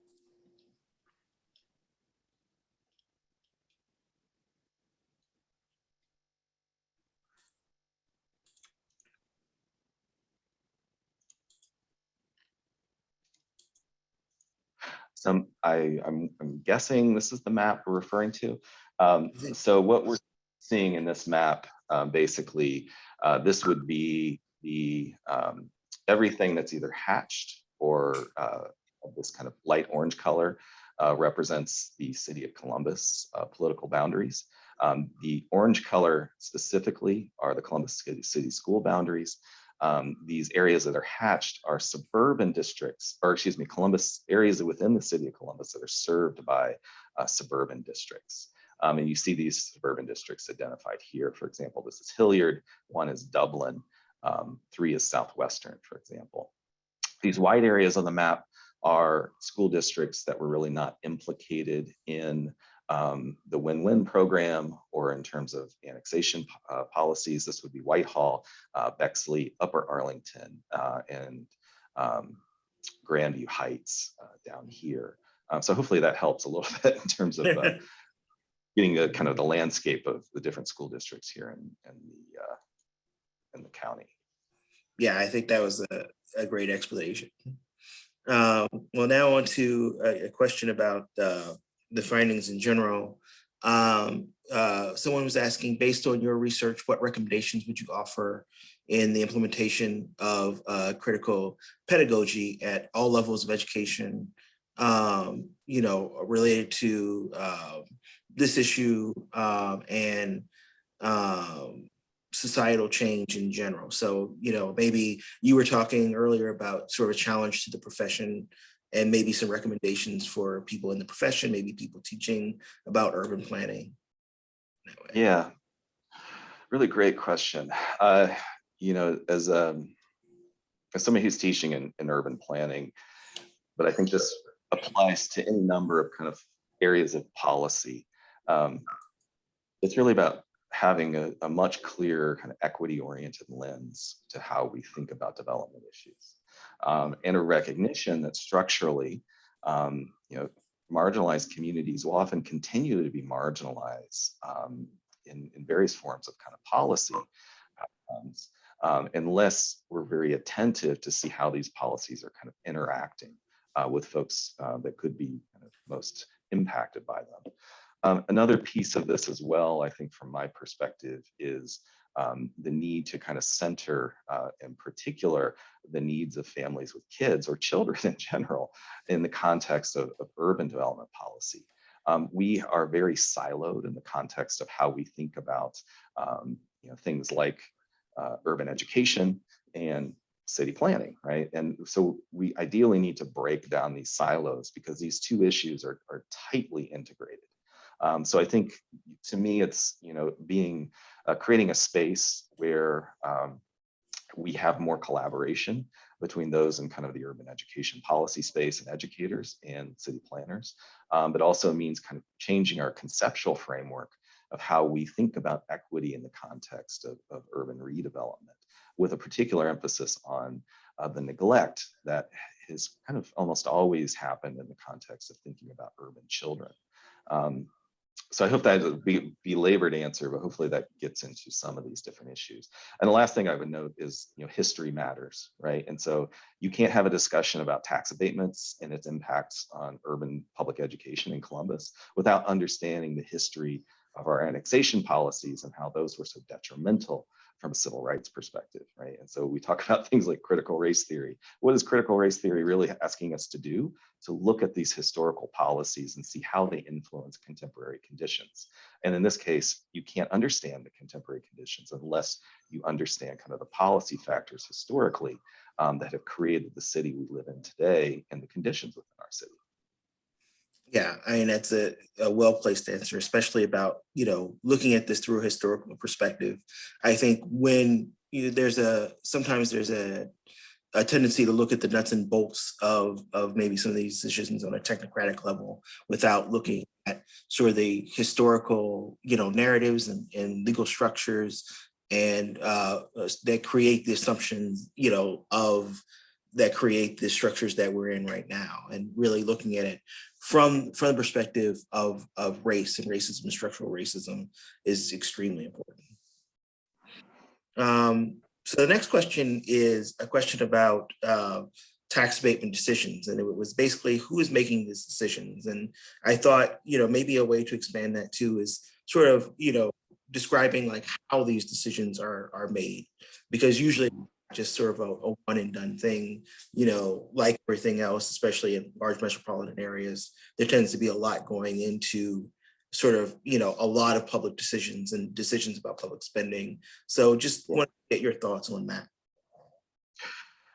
B: So I'm guessing this is the map we're referring to. So what we're seeing in this map, basically, this would be the everything that's either hatched or this kind of light orange color represents the city of Columbus political boundaries. The orange color specifically are the Columbus City school boundaries. These areas that are hatched are suburban districts, or excuse me, Columbus areas within the city of Columbus that are served by suburban districts. And you see these suburban districts identified here. For example, this is Hilliard, one is Dublin, 3 is Southwestern, for example. These white areas on the map are school districts that were really not implicated in the win-win program or in terms of annexation policies. This would be Whitehall, Bexley, Upper Arlington, and Grandview Heights down here. So hopefully that helps a little bit in terms of getting a kind of the landscape of the different school districts here in the county.
A: Yeah, I think that was a great explanation. Well, now on to a question about the findings in general. Someone was asking, based on your research, what recommendations would you offer in the implementation of critical pedagogy at all levels of education, related to this issue and societal change in general? So, maybe you were talking earlier about sort of a challenge to the profession and maybe some recommendations for people in the profession, maybe people teaching about urban planning.
B: Yeah, really great question. As somebody who's teaching in urban planning, but I think this applies to any number of kind of areas of policy. It's really about having a much clearer kind of equity-oriented lens to how we think about development issues, and a recognition that structurally, marginalized communities will often continue to be marginalized in various forms of kind of policy outcomes, unless we're very attentive to see how these policies are kind of interacting with folks that could be kind of most impacted by them. Another piece of this as well, I think from my perspective, is the need to kind of center, in particular, the needs of families with kids or children in general in the context of urban development policy. We are very siloed in the context of how we think about things like urban education and city planning, right? And so we ideally need to break down these silos because these two issues are tightly integrated. So I think, to me, it's creating a space where we have more collaboration between those in kind of the urban education policy space and educators and city planners, but also means kind of changing our conceptual framework of how we think about equity in the context of urban redevelopment, with a particular emphasis on the neglect that has kind of almost always happened in the context of thinking about urban children. So I hope that would be a belabored answer, but hopefully that gets into some of these different issues. And the last thing I would note is, history matters, right? And so you can't have a discussion about tax abatements and its impacts on urban public education in Columbus without understanding the history of our annexation policies and how those were so detrimental from a civil rights perspective, right? And so we talk about things like critical race theory. What is critical race theory really asking us to do? To look at these historical policies and see how they influence contemporary conditions. And in this case, you can't understand the contemporary conditions unless you understand kind of the policy factors historically that have created the city we live in today and the conditions within our city.
A: Yeah, I mean, that's a well-placed answer, especially about, looking at this through a historical perspective. I think when sometimes there's a tendency to look at the nuts and bolts of maybe some of these decisions on a technocratic level without looking at sort of the historical, narratives and legal structures and that create the assumptions, of that create the structures that we're in right now, and really looking at it from the perspective of race and racism and structural racism is extremely important. So the next question is a question about tax abatement decisions, and it was basically who is making these decisions. And I thought, maybe a way to expand that too is sort of, describing like how these decisions are made, because usually just sort of a one and done thing, like everything else, especially in large metropolitan areas, there tends to be a lot going into sort of, a lot of public decisions and decisions about public spending. So just want to get your thoughts on that.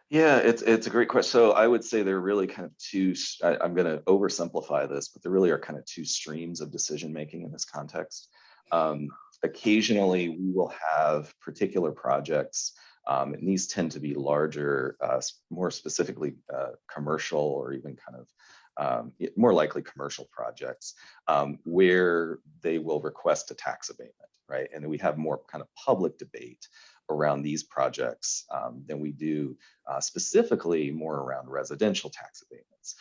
B: Yeah, it's a great question. So I would say there are really kind of two, I'm going to oversimplify this, but there really are kind of two streams of decision making in this context. Occasionally we will have particular projects, and these tend to be larger, more specifically commercial, or even kind of more likely commercial projects, where they will request a tax abatement, right? And then we have more kind of public debate around these projects than we do specifically more around residential tax abatements.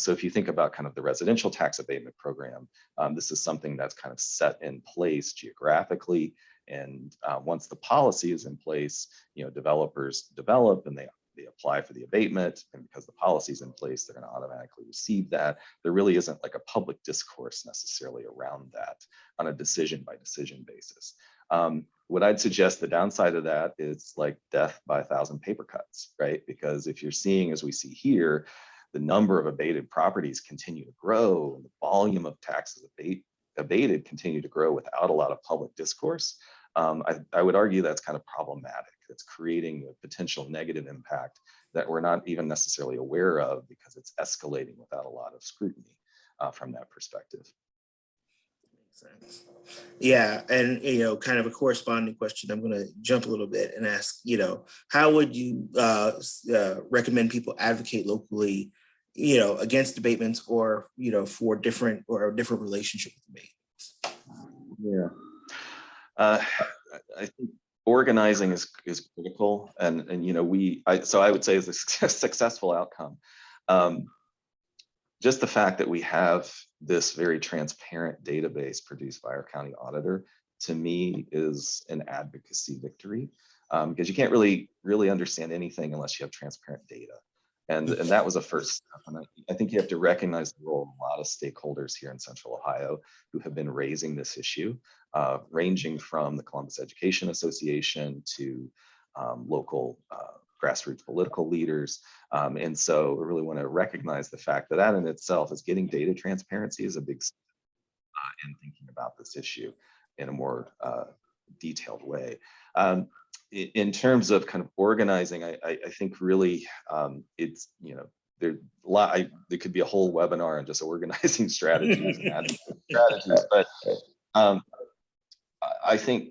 B: So if you think about kind of the residential tax abatement program, this is something that's kind of set in place geographically. And once the policy is in place, developers develop and they apply for the abatement, and because the policy is in place, they're going to automatically receive that. There really isn't like a public discourse necessarily around that on a decision by decision basis. What I'd suggest, the downside of that is like death by 1,000 paper cuts, right? Because if you're seeing, as we see here, the number of abated properties continue to grow, and the volume of taxes abated continue to grow without a lot of public discourse, I would argue that's kind of problematic. It's creating a potential negative impact that we're not even necessarily aware of, because it's escalating without a lot of scrutiny from that perspective.
A: Sense. Yeah, and kind of a corresponding question. I'm going to jump a little bit and ask, how would you recommend people advocate locally, against abatements, or for different a different relationship with abatements?
B: Yeah, I think organizing is critical, and so I would say is a successful outcome. Just the fact that we have this very transparent database produced by our county auditor, to me, is an advocacy victory, because you can't really understand anything unless you have transparent data. And that was a first step. And I think you have to recognize the role of a lot of stakeholders here in Central Ohio who have been raising this issue, ranging from the Columbus Education Association to local grassroots political leaders. And so I really want to recognize the fact that in itself is getting data transparency is a big step in thinking about this issue in a more detailed way. In terms of kind of organizing, I think really it's, there could be a whole webinar on just organizing strategies and advocacy strategies, but I think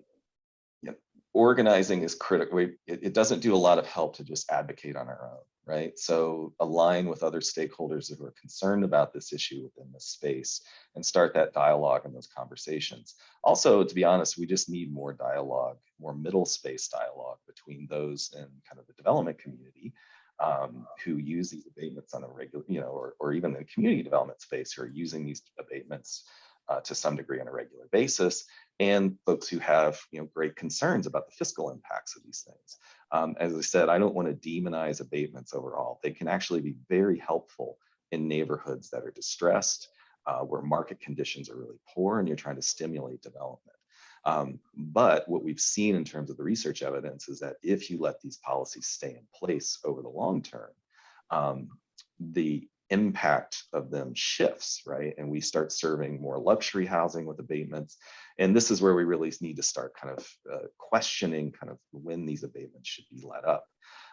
B: organizing is critical. It doesn't do a lot of help to just advocate on our own, right? So align with other stakeholders who are concerned about this issue within this space and start that dialogue and those conversations. Also, to be honest, we just need more dialogue, more middle space dialogue between those in kind of the development community who use these abatements on a regular, or even the community development space who are using these abatements to some degree on a regular basis, and folks who have great concerns about the fiscal impacts of these things. As I said, I don't want to demonize abatements overall. They can actually be very helpful in neighborhoods that are distressed, where market conditions are really poor and you're trying to stimulate development. But what we've seen in terms of the research evidence is that if you let these policies stay in place over the long term, the impact of them shifts, right? And we start serving more luxury housing with abatements. And this is where we really need to start kind of questioning kind of when these abatements should be let up.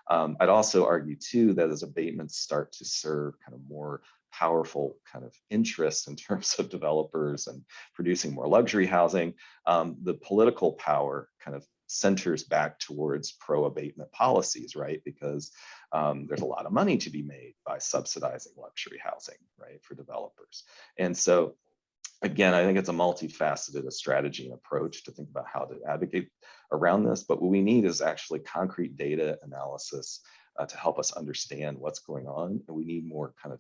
B: I'd also argue too that as abatements start to serve kind of more powerful kind of interests in terms of developers and producing more luxury housing, the political power kind of centers back towards pro-abatement policies, right? Because there's a lot of money to be made by subsidizing luxury housing, right, for developers. And so, again, I think it's a multifaceted strategy and approach to think about how to advocate around this. But what we need is actually concrete data analysis to help us understand what's going on. And we need more kind of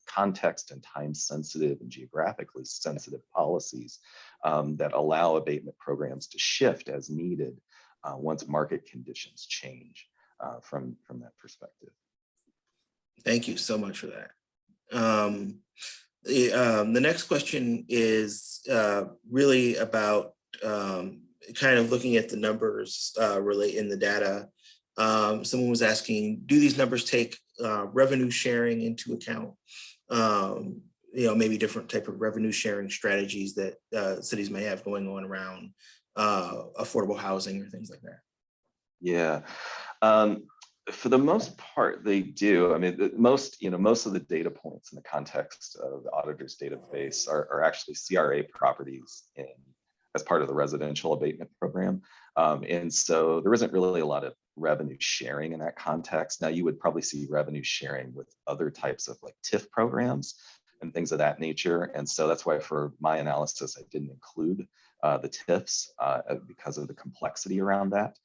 B: context and time sensitive and geographically sensitive policies that allow abatement programs to shift as needed once market conditions change from that perspective.
A: Thank you so much for that. The next question is really about kind of looking at the numbers relate in the data. Someone was asking, do these numbers take revenue sharing into account? Maybe different type of revenue sharing strategies that cities may have going on around affordable housing or things like that.
B: Yeah. For the most part, they do. I mean, most of the data points in the context of the auditor's database are actually CRA properties as part of the residential abatement program. And so there isn't really a lot of revenue sharing in that context. Now, you would probably see revenue sharing with other types of like TIF programs and things of that nature. And so that's why for my analysis, I didn't include the TIFs because of the complexity around that.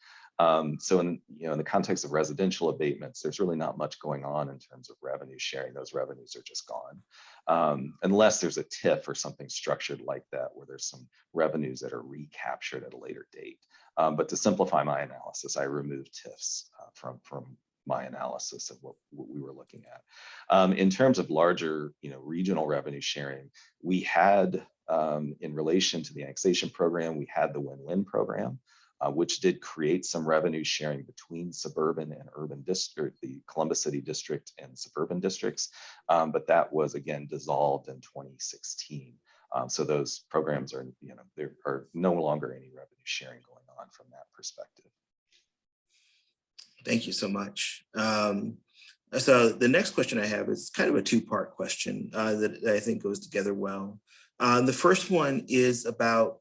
B: So in the context of residential abatements, there's really not much going on in terms of revenue sharing. Those revenues are just gone, unless there's a TIF or something structured like that, where there's some revenues that are recaptured at a later date. But to simplify my analysis, I removed TIFs from my analysis of what we were looking at. In terms of larger, regional revenue sharing, we had, in relation to the annexation program, we had the win-win program, which did create some revenue sharing between suburban and urban district, the Columbus City district and suburban districts. But that was again dissolved in 2016. So those programs are, there are no longer any revenue sharing going on from that perspective.
A: Thank you so much. So the next question I have is kind of a two-part question that I think goes together well. The first one is about,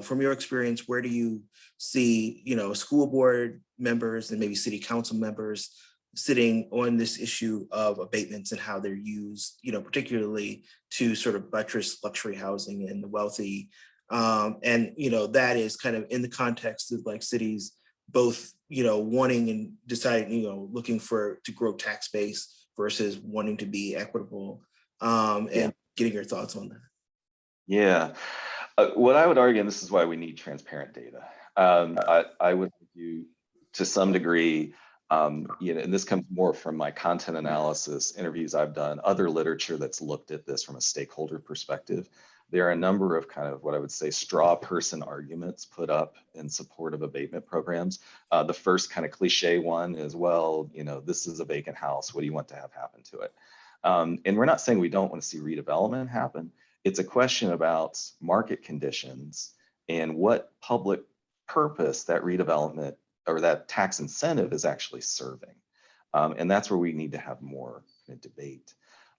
A: from your experience, where do you see, school board members and maybe city council members sitting on this issue of abatements and how they're used, particularly to sort of buttress luxury housing and the wealthy. And that is kind of in the context of like cities both, wanting and deciding, looking to grow tax base versus wanting to be equitable, and getting your thoughts on that.
B: Yeah. What I would argue, and this is why we need transparent data, I would argue to some degree, and this comes more from my content analysis, interviews I've done, other literature that's looked at this from a stakeholder perspective. There are a number of kind of what I would say straw person arguments put up in support of abatement programs. The first kind of cliche one is, well, this is a vacant house. What do you want to have happen to it? And we're not saying we don't want to see redevelopment happen. It's a question about market conditions and what public purpose that redevelopment or that tax incentive is actually serving. And that's where we need to have more debate.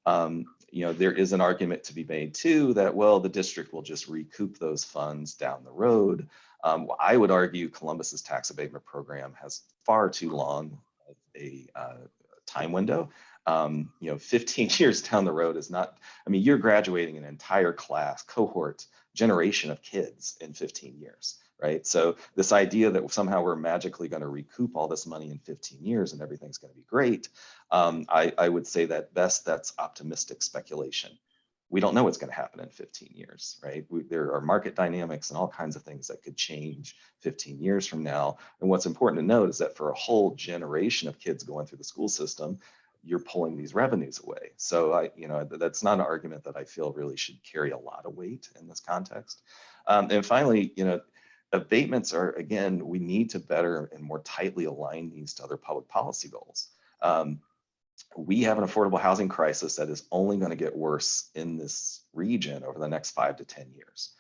B: There is an argument to be made too that, well, the district will just recoup those funds down the road. I would argue Columbus's tax abatement program has far too long a time window. 15 years down the road is not, you're graduating an entire class, cohort, generation of kids in 15 years, right? So this idea that somehow we're magically going to recoup all this money in 15 years and everything's going to be great, I would say that best that's optimistic speculation. We don't know what's going to happen in 15 years, right? There are market dynamics and all kinds of things that could change 15 years from now. And what's important to note is that for a whole generation of kids going through the school system, you're pulling these revenues away. So that's not an argument that I feel really should carry a lot of weight in this context. And finally, abatements are, again, we need to better and more tightly align these to other public policy goals. We have an affordable housing crisis that is only going to get worse in this region over the next 5 to 10 years.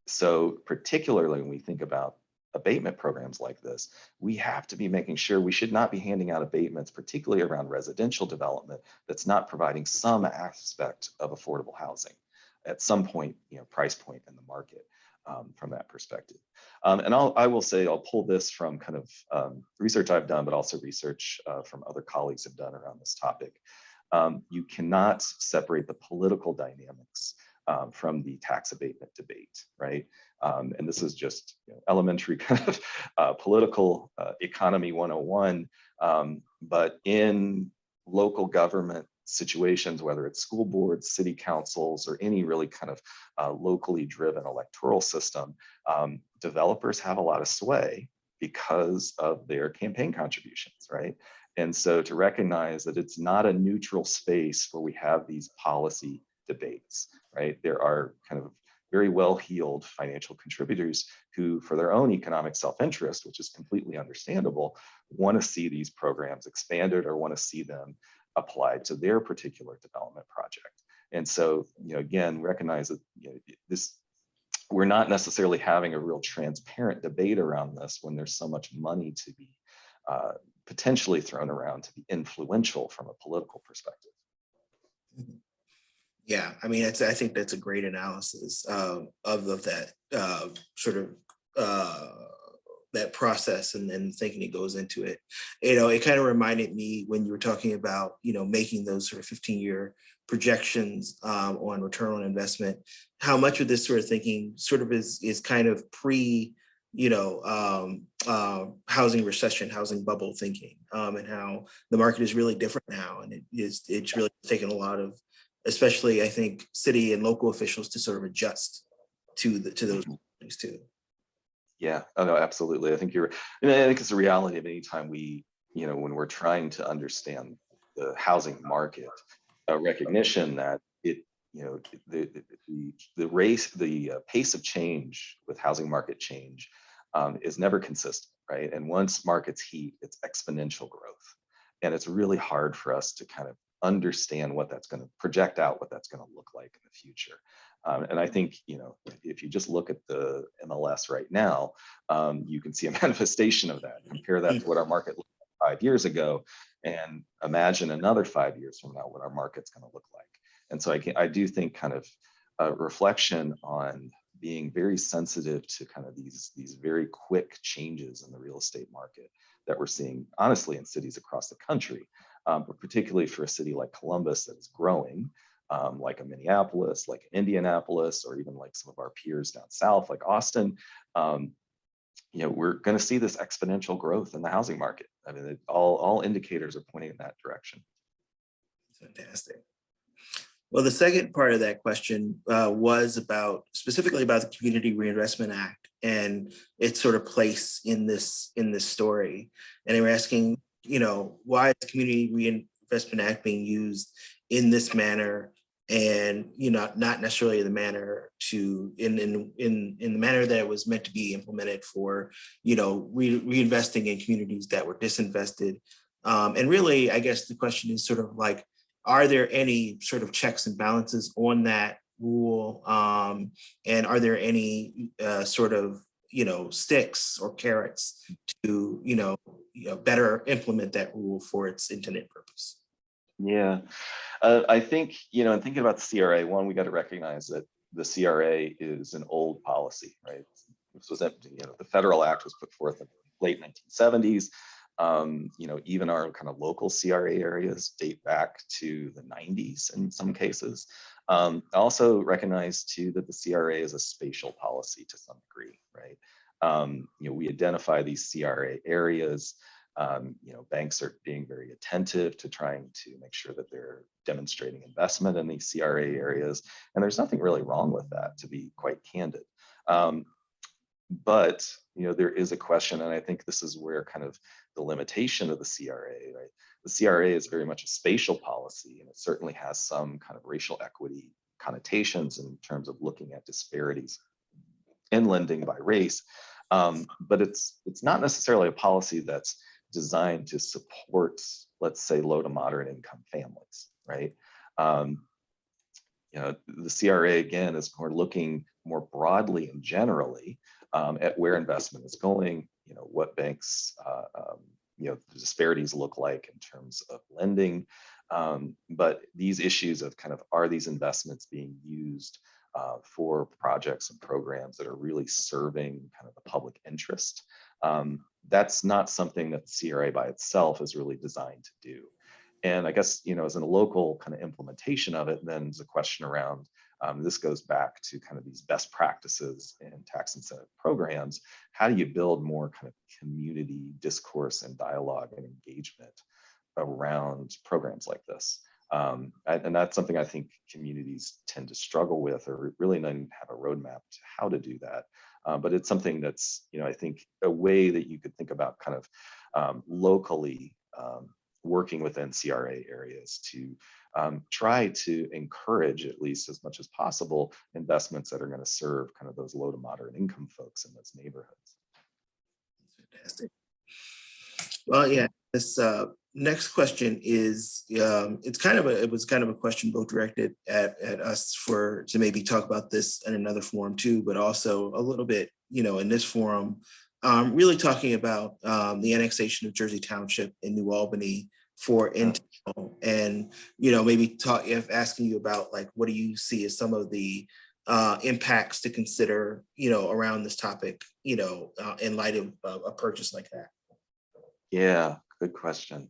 B: So particularly when we think about abatement programs like this, we have to be making sure we should not be handing out abatements, particularly around residential development, that's not providing some aspect of affordable housing at some point, price point in the market from that perspective. And I will say, I'll pull this from kind of research I've done, but also research from other colleagues have done around this topic. You cannot separate the political dynamics from the tax abatement debate, right? And this is just elementary kind of political economy 101. But in local government situations, whether it's school boards, city councils, or any really kind of locally driven electoral system, developers have a lot of sway because of their campaign contributions, right? And so to recognize that it's not a neutral space where we have these policy debates, right? There are kind of very well-heeled financial contributors who, for their own economic self-interest, which is completely understandable, want to see these programs expanded or want to see them applied to their particular development project. And so, again, recognize that this, we're not necessarily having a real transparent debate around this when there's so much money to be potentially thrown around to be influential from a political perspective.
A: Yeah, I mean, I think that's a great analysis of that sort of that process and thinking that goes into it. It kind of reminded me when you were talking about, making those sort of 15-year projections on return on investment, how much of this sort of thinking sort of is kind of pre, housing recession, housing bubble thinking, and how the market is really different now. And it's really taken a lot of, especially I think city and local officials, to sort of adjust to those things too.
B: Yeah, oh, no, absolutely. I think I think it's a reality of any time we, when we're trying to understand the housing market, a recognition that the pace of change with housing market change is never consistent, right? And once markets heat, it's exponential growth. And it's really hard for us to kind of understand what that's going to project out, what that's going to look like in the future. And I think, if you just look at the MLS right now, you can see a manifestation of that. Compare that to what our market looked like 5 years ago, and imagine another 5 years from now what our market's going to look like. And so I do think kind of a reflection on being very sensitive to kind of these very quick changes in the real estate market that we're seeing, honestly, in cities across the country, but particularly for a city like Columbus that is growing. Like a Minneapolis, like Indianapolis, or even like some of our peers down south, like Austin, we're going to see this exponential growth in the housing market. I mean, all indicators are pointing in that direction.
A: Fantastic. Well, the second part of that question was specifically about the Community Reinvestment Act and its sort of place in this story. And they were asking, why is the Community Reinvestment Act being used in this manner, and not necessarily the manner in the manner that it was meant to be implemented for, reinvesting in communities that were disinvested. And really, I guess the question is sort of like, are there any sort of checks and balances on that rule? And are there any sort of, sticks or carrots to, better implement that rule for its intended purpose?
B: Yeah, I think, in thinking about the CRA, one, we got to recognize that the CRA is an old policy, right? This was, the federal act was put forth in the late 1970s. Even our kind of local CRA areas date back to the 90s in some cases. I also recognize too that the CRA is a spatial policy to some degree, right? We identify these CRA areas. Banks are being very attentive to trying to make sure that they're demonstrating investment in these CRA areas. And there's nothing really wrong with that, to be quite candid. But, there is a question, and I think this is where kind of the limitation of the CRA, right? The CRA is very much a spatial policy, and it certainly has some kind of racial equity connotations in terms of looking at disparities in lending by race. But it's not necessarily a policy that's designed to support, let's say, low to moderate income families, right? The CRA, again, is more looking more broadly and generally at where investment is going, what banks, the disparities look like in terms of lending. But these issues of kind of, are these investments being used for projects and programs that are really serving kind of the public interest? That's not something that the CRA by itself is really designed to do. And I guess, as in a local kind of implementation of it, then there's a question around This goes back to kind of these best practices in tax incentive programs. How do you build more kind of community discourse and dialogue and engagement around programs like this? And that's something I think communities tend to struggle with, or really not even have a roadmap to how to do that. But it's something that's, I think a way that you could think about kind of locally working within CRA areas to try to encourage, at least as much as possible, investments that are going to serve kind of those low to moderate income folks in those neighborhoods.
A: Fantastic. Well, yeah, this next question is, it was kind of a question both directed at us to maybe talk about this in another forum too, but also a little bit, in this forum, really talking about the annexation of Jersey Township in New Albany for Intel, and maybe asking you about, like, what do you see as some of the impacts to consider, around this topic, in light of a purchase like that.
B: Yeah, good question.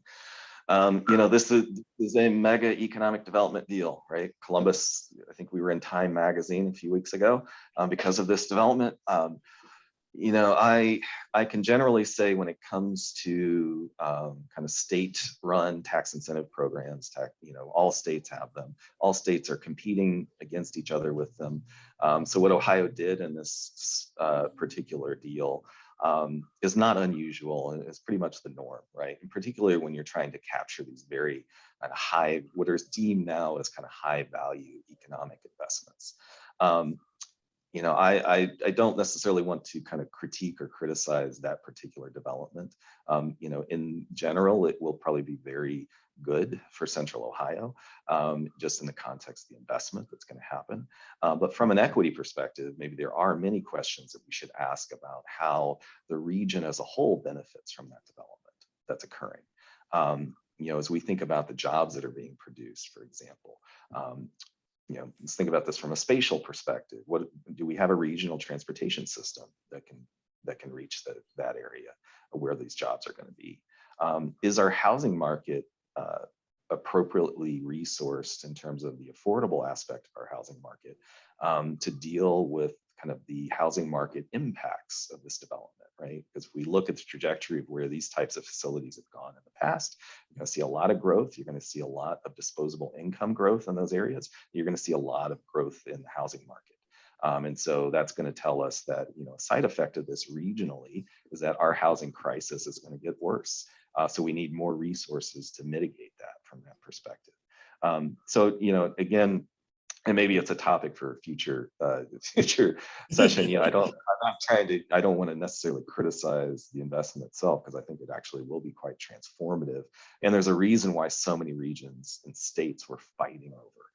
B: This is a mega economic development deal, right? Columbus, I think we were in Time magazine a few weeks ago because of this development. I can generally say when it comes to kind of state-run tax incentive programs, all states have them. All states are competing against each other with them. So what Ohio did in this particular deal is not unusual, and it's pretty much the norm, right? And particularly when you're trying to capture these very kind of high, what are deemed now as kind of high value economic investments. I don't necessarily want to kind of critique or criticize that particular development. In general, it will probably be very good for Central Ohio, just in the context of the investment that's going to happen. But from an equity perspective, maybe there are many questions that we should ask about how the region as a whole benefits from that development that's occurring. As we think about the jobs that are being produced, for example, let's think about this from a spatial perspective. What do we have a regional transportation system that can reach that area where these jobs are going to be? Is our housing market appropriately resourced in terms of the affordable aspect of our housing market to deal with kind of the housing market impacts of this development, right? Because if we look at the trajectory of where these types of facilities have gone in the past, you're going to see a lot of growth. You're going to see a lot of disposable income growth in those areas. You're going to see a lot of growth in the housing market. And so that's going to tell us that, a side effect of this regionally is that our housing crisis is going to get worse. So we need more resources to mitigate that from that perspective. So, again, and maybe it's a topic for a future session. I don't want to necessarily criticize the investment itself, because I think it actually will be quite transformative. And there's a reason why so many regions and states were fighting over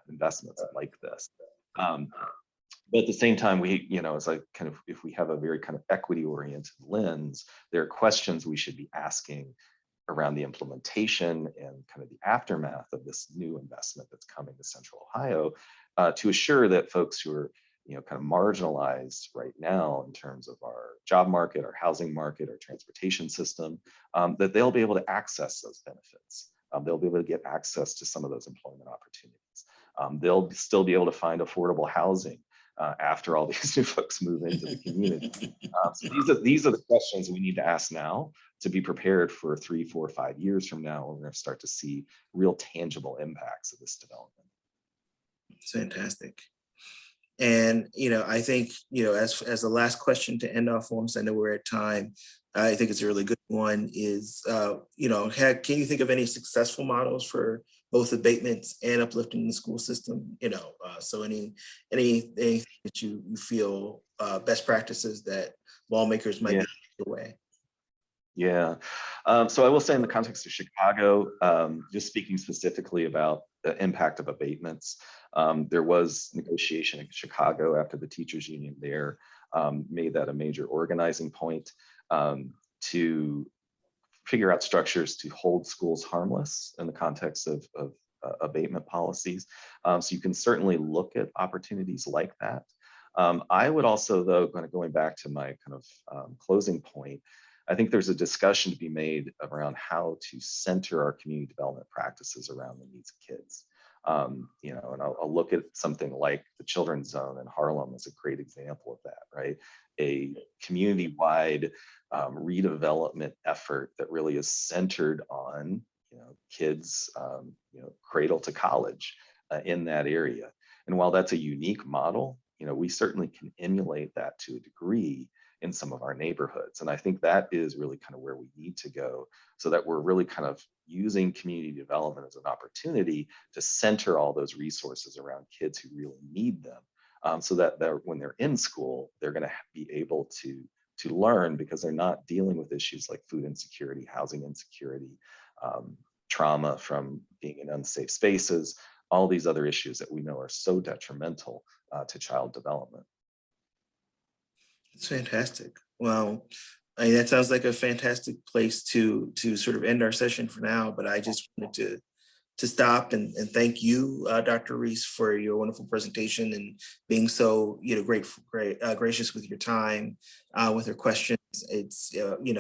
B: investments like this. But at the same time, it's like kind of, if we have a very kind of equity-oriented lens, there are questions we should be asking around the implementation and kind of the aftermath of this new investment that's coming to Central Ohio, to assure that folks who are, kind of marginalized right now in terms of our job market, our housing market, our transportation system, that they'll be able to access those benefits. They'll be able to get access to some of those employment opportunities. They'll still be able to find affordable housing after all these new folks move into the community. So these are the questions we need to ask now to be prepared for 3, 4, 5 years from now, when we're going to start to see real tangible impacts of this development.
A: It's fantastic. And, I think, as the last question to end off on, I know we're at time, I think it's a really good one, is, can you think of any successful models for both abatements and uplifting the school system? So anything that you feel best practices that lawmakers might be away?
B: Yeah. So I will say, in the context of Chicago, just speaking specifically about the impact of abatements, there was negotiation in Chicago after the teachers union there made that a major organizing point to figure out structures to hold schools harmless in the context of abatement policies. So you can certainly look at opportunities like that. I would also, though, going back to my kind of closing point, I think there's a discussion to be made around how to center our community development practices around the needs of kids. And I'll look at something like the Children's Zone in Harlem as a great example of that, right? A community-wide redevelopment effort that really is centered on kids, cradle to college in that area. And while that's a unique model, we certainly can emulate that to a degree in some of our neighborhoods. And I think that is really kind of where we need to go, so that we're really kind of using community development as an opportunity to center all those resources around kids who really need them, so that when they're in school, they're going to be able to learn, because they're not dealing with issues like food insecurity, housing insecurity, trauma from being in unsafe spaces, all these other issues that we know are so detrimental to child development.
A: It's fantastic. Well, that sounds like a fantastic place to sort of end our session for now. But I just wanted to stop and thank you, Dr. Reece, for your wonderful presentation and being so gracious with your time, with your questions. It's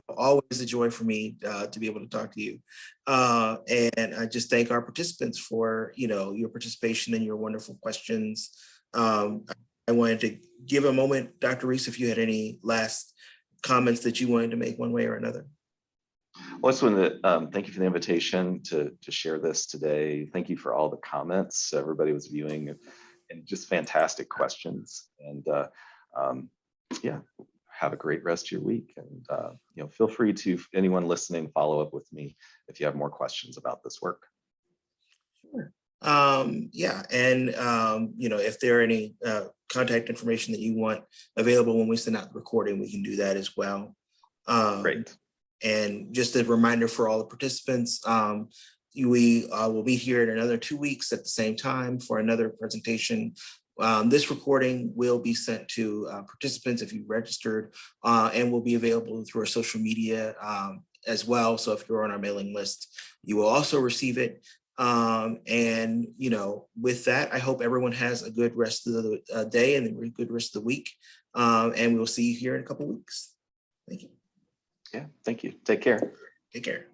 A: always a joy for me to be able to talk to you, and I just thank our participants for your participation and your wonderful questions. I wanted to give a moment, Dr. Reece, if you had any last comments that you wanted to make one way or another.
B: Well, I just wanted to thank you for the invitation to share this today. Thank you for all the comments everybody was viewing, and just fantastic questions. And yeah, have a great rest of your week. And feel free to, anyone listening, follow up with me if you have more questions about this work.
A: Sure. Yeah, and if there are any contact information that you want available when we send out the recording, we can do that as well.
B: Great.
A: And just a reminder for all the participants, we will be here in another 2 weeks at the same time for another presentation. This recording will be sent to participants if you registered, and will be available through our social media as well. So if you're on our mailing list, you will also receive it. And with that, I hope everyone has a good rest of the day and a good rest of the week. And we'll see you here in a couple of weeks. Thank you.
B: Yeah, thank you. Take care.
A: Take care.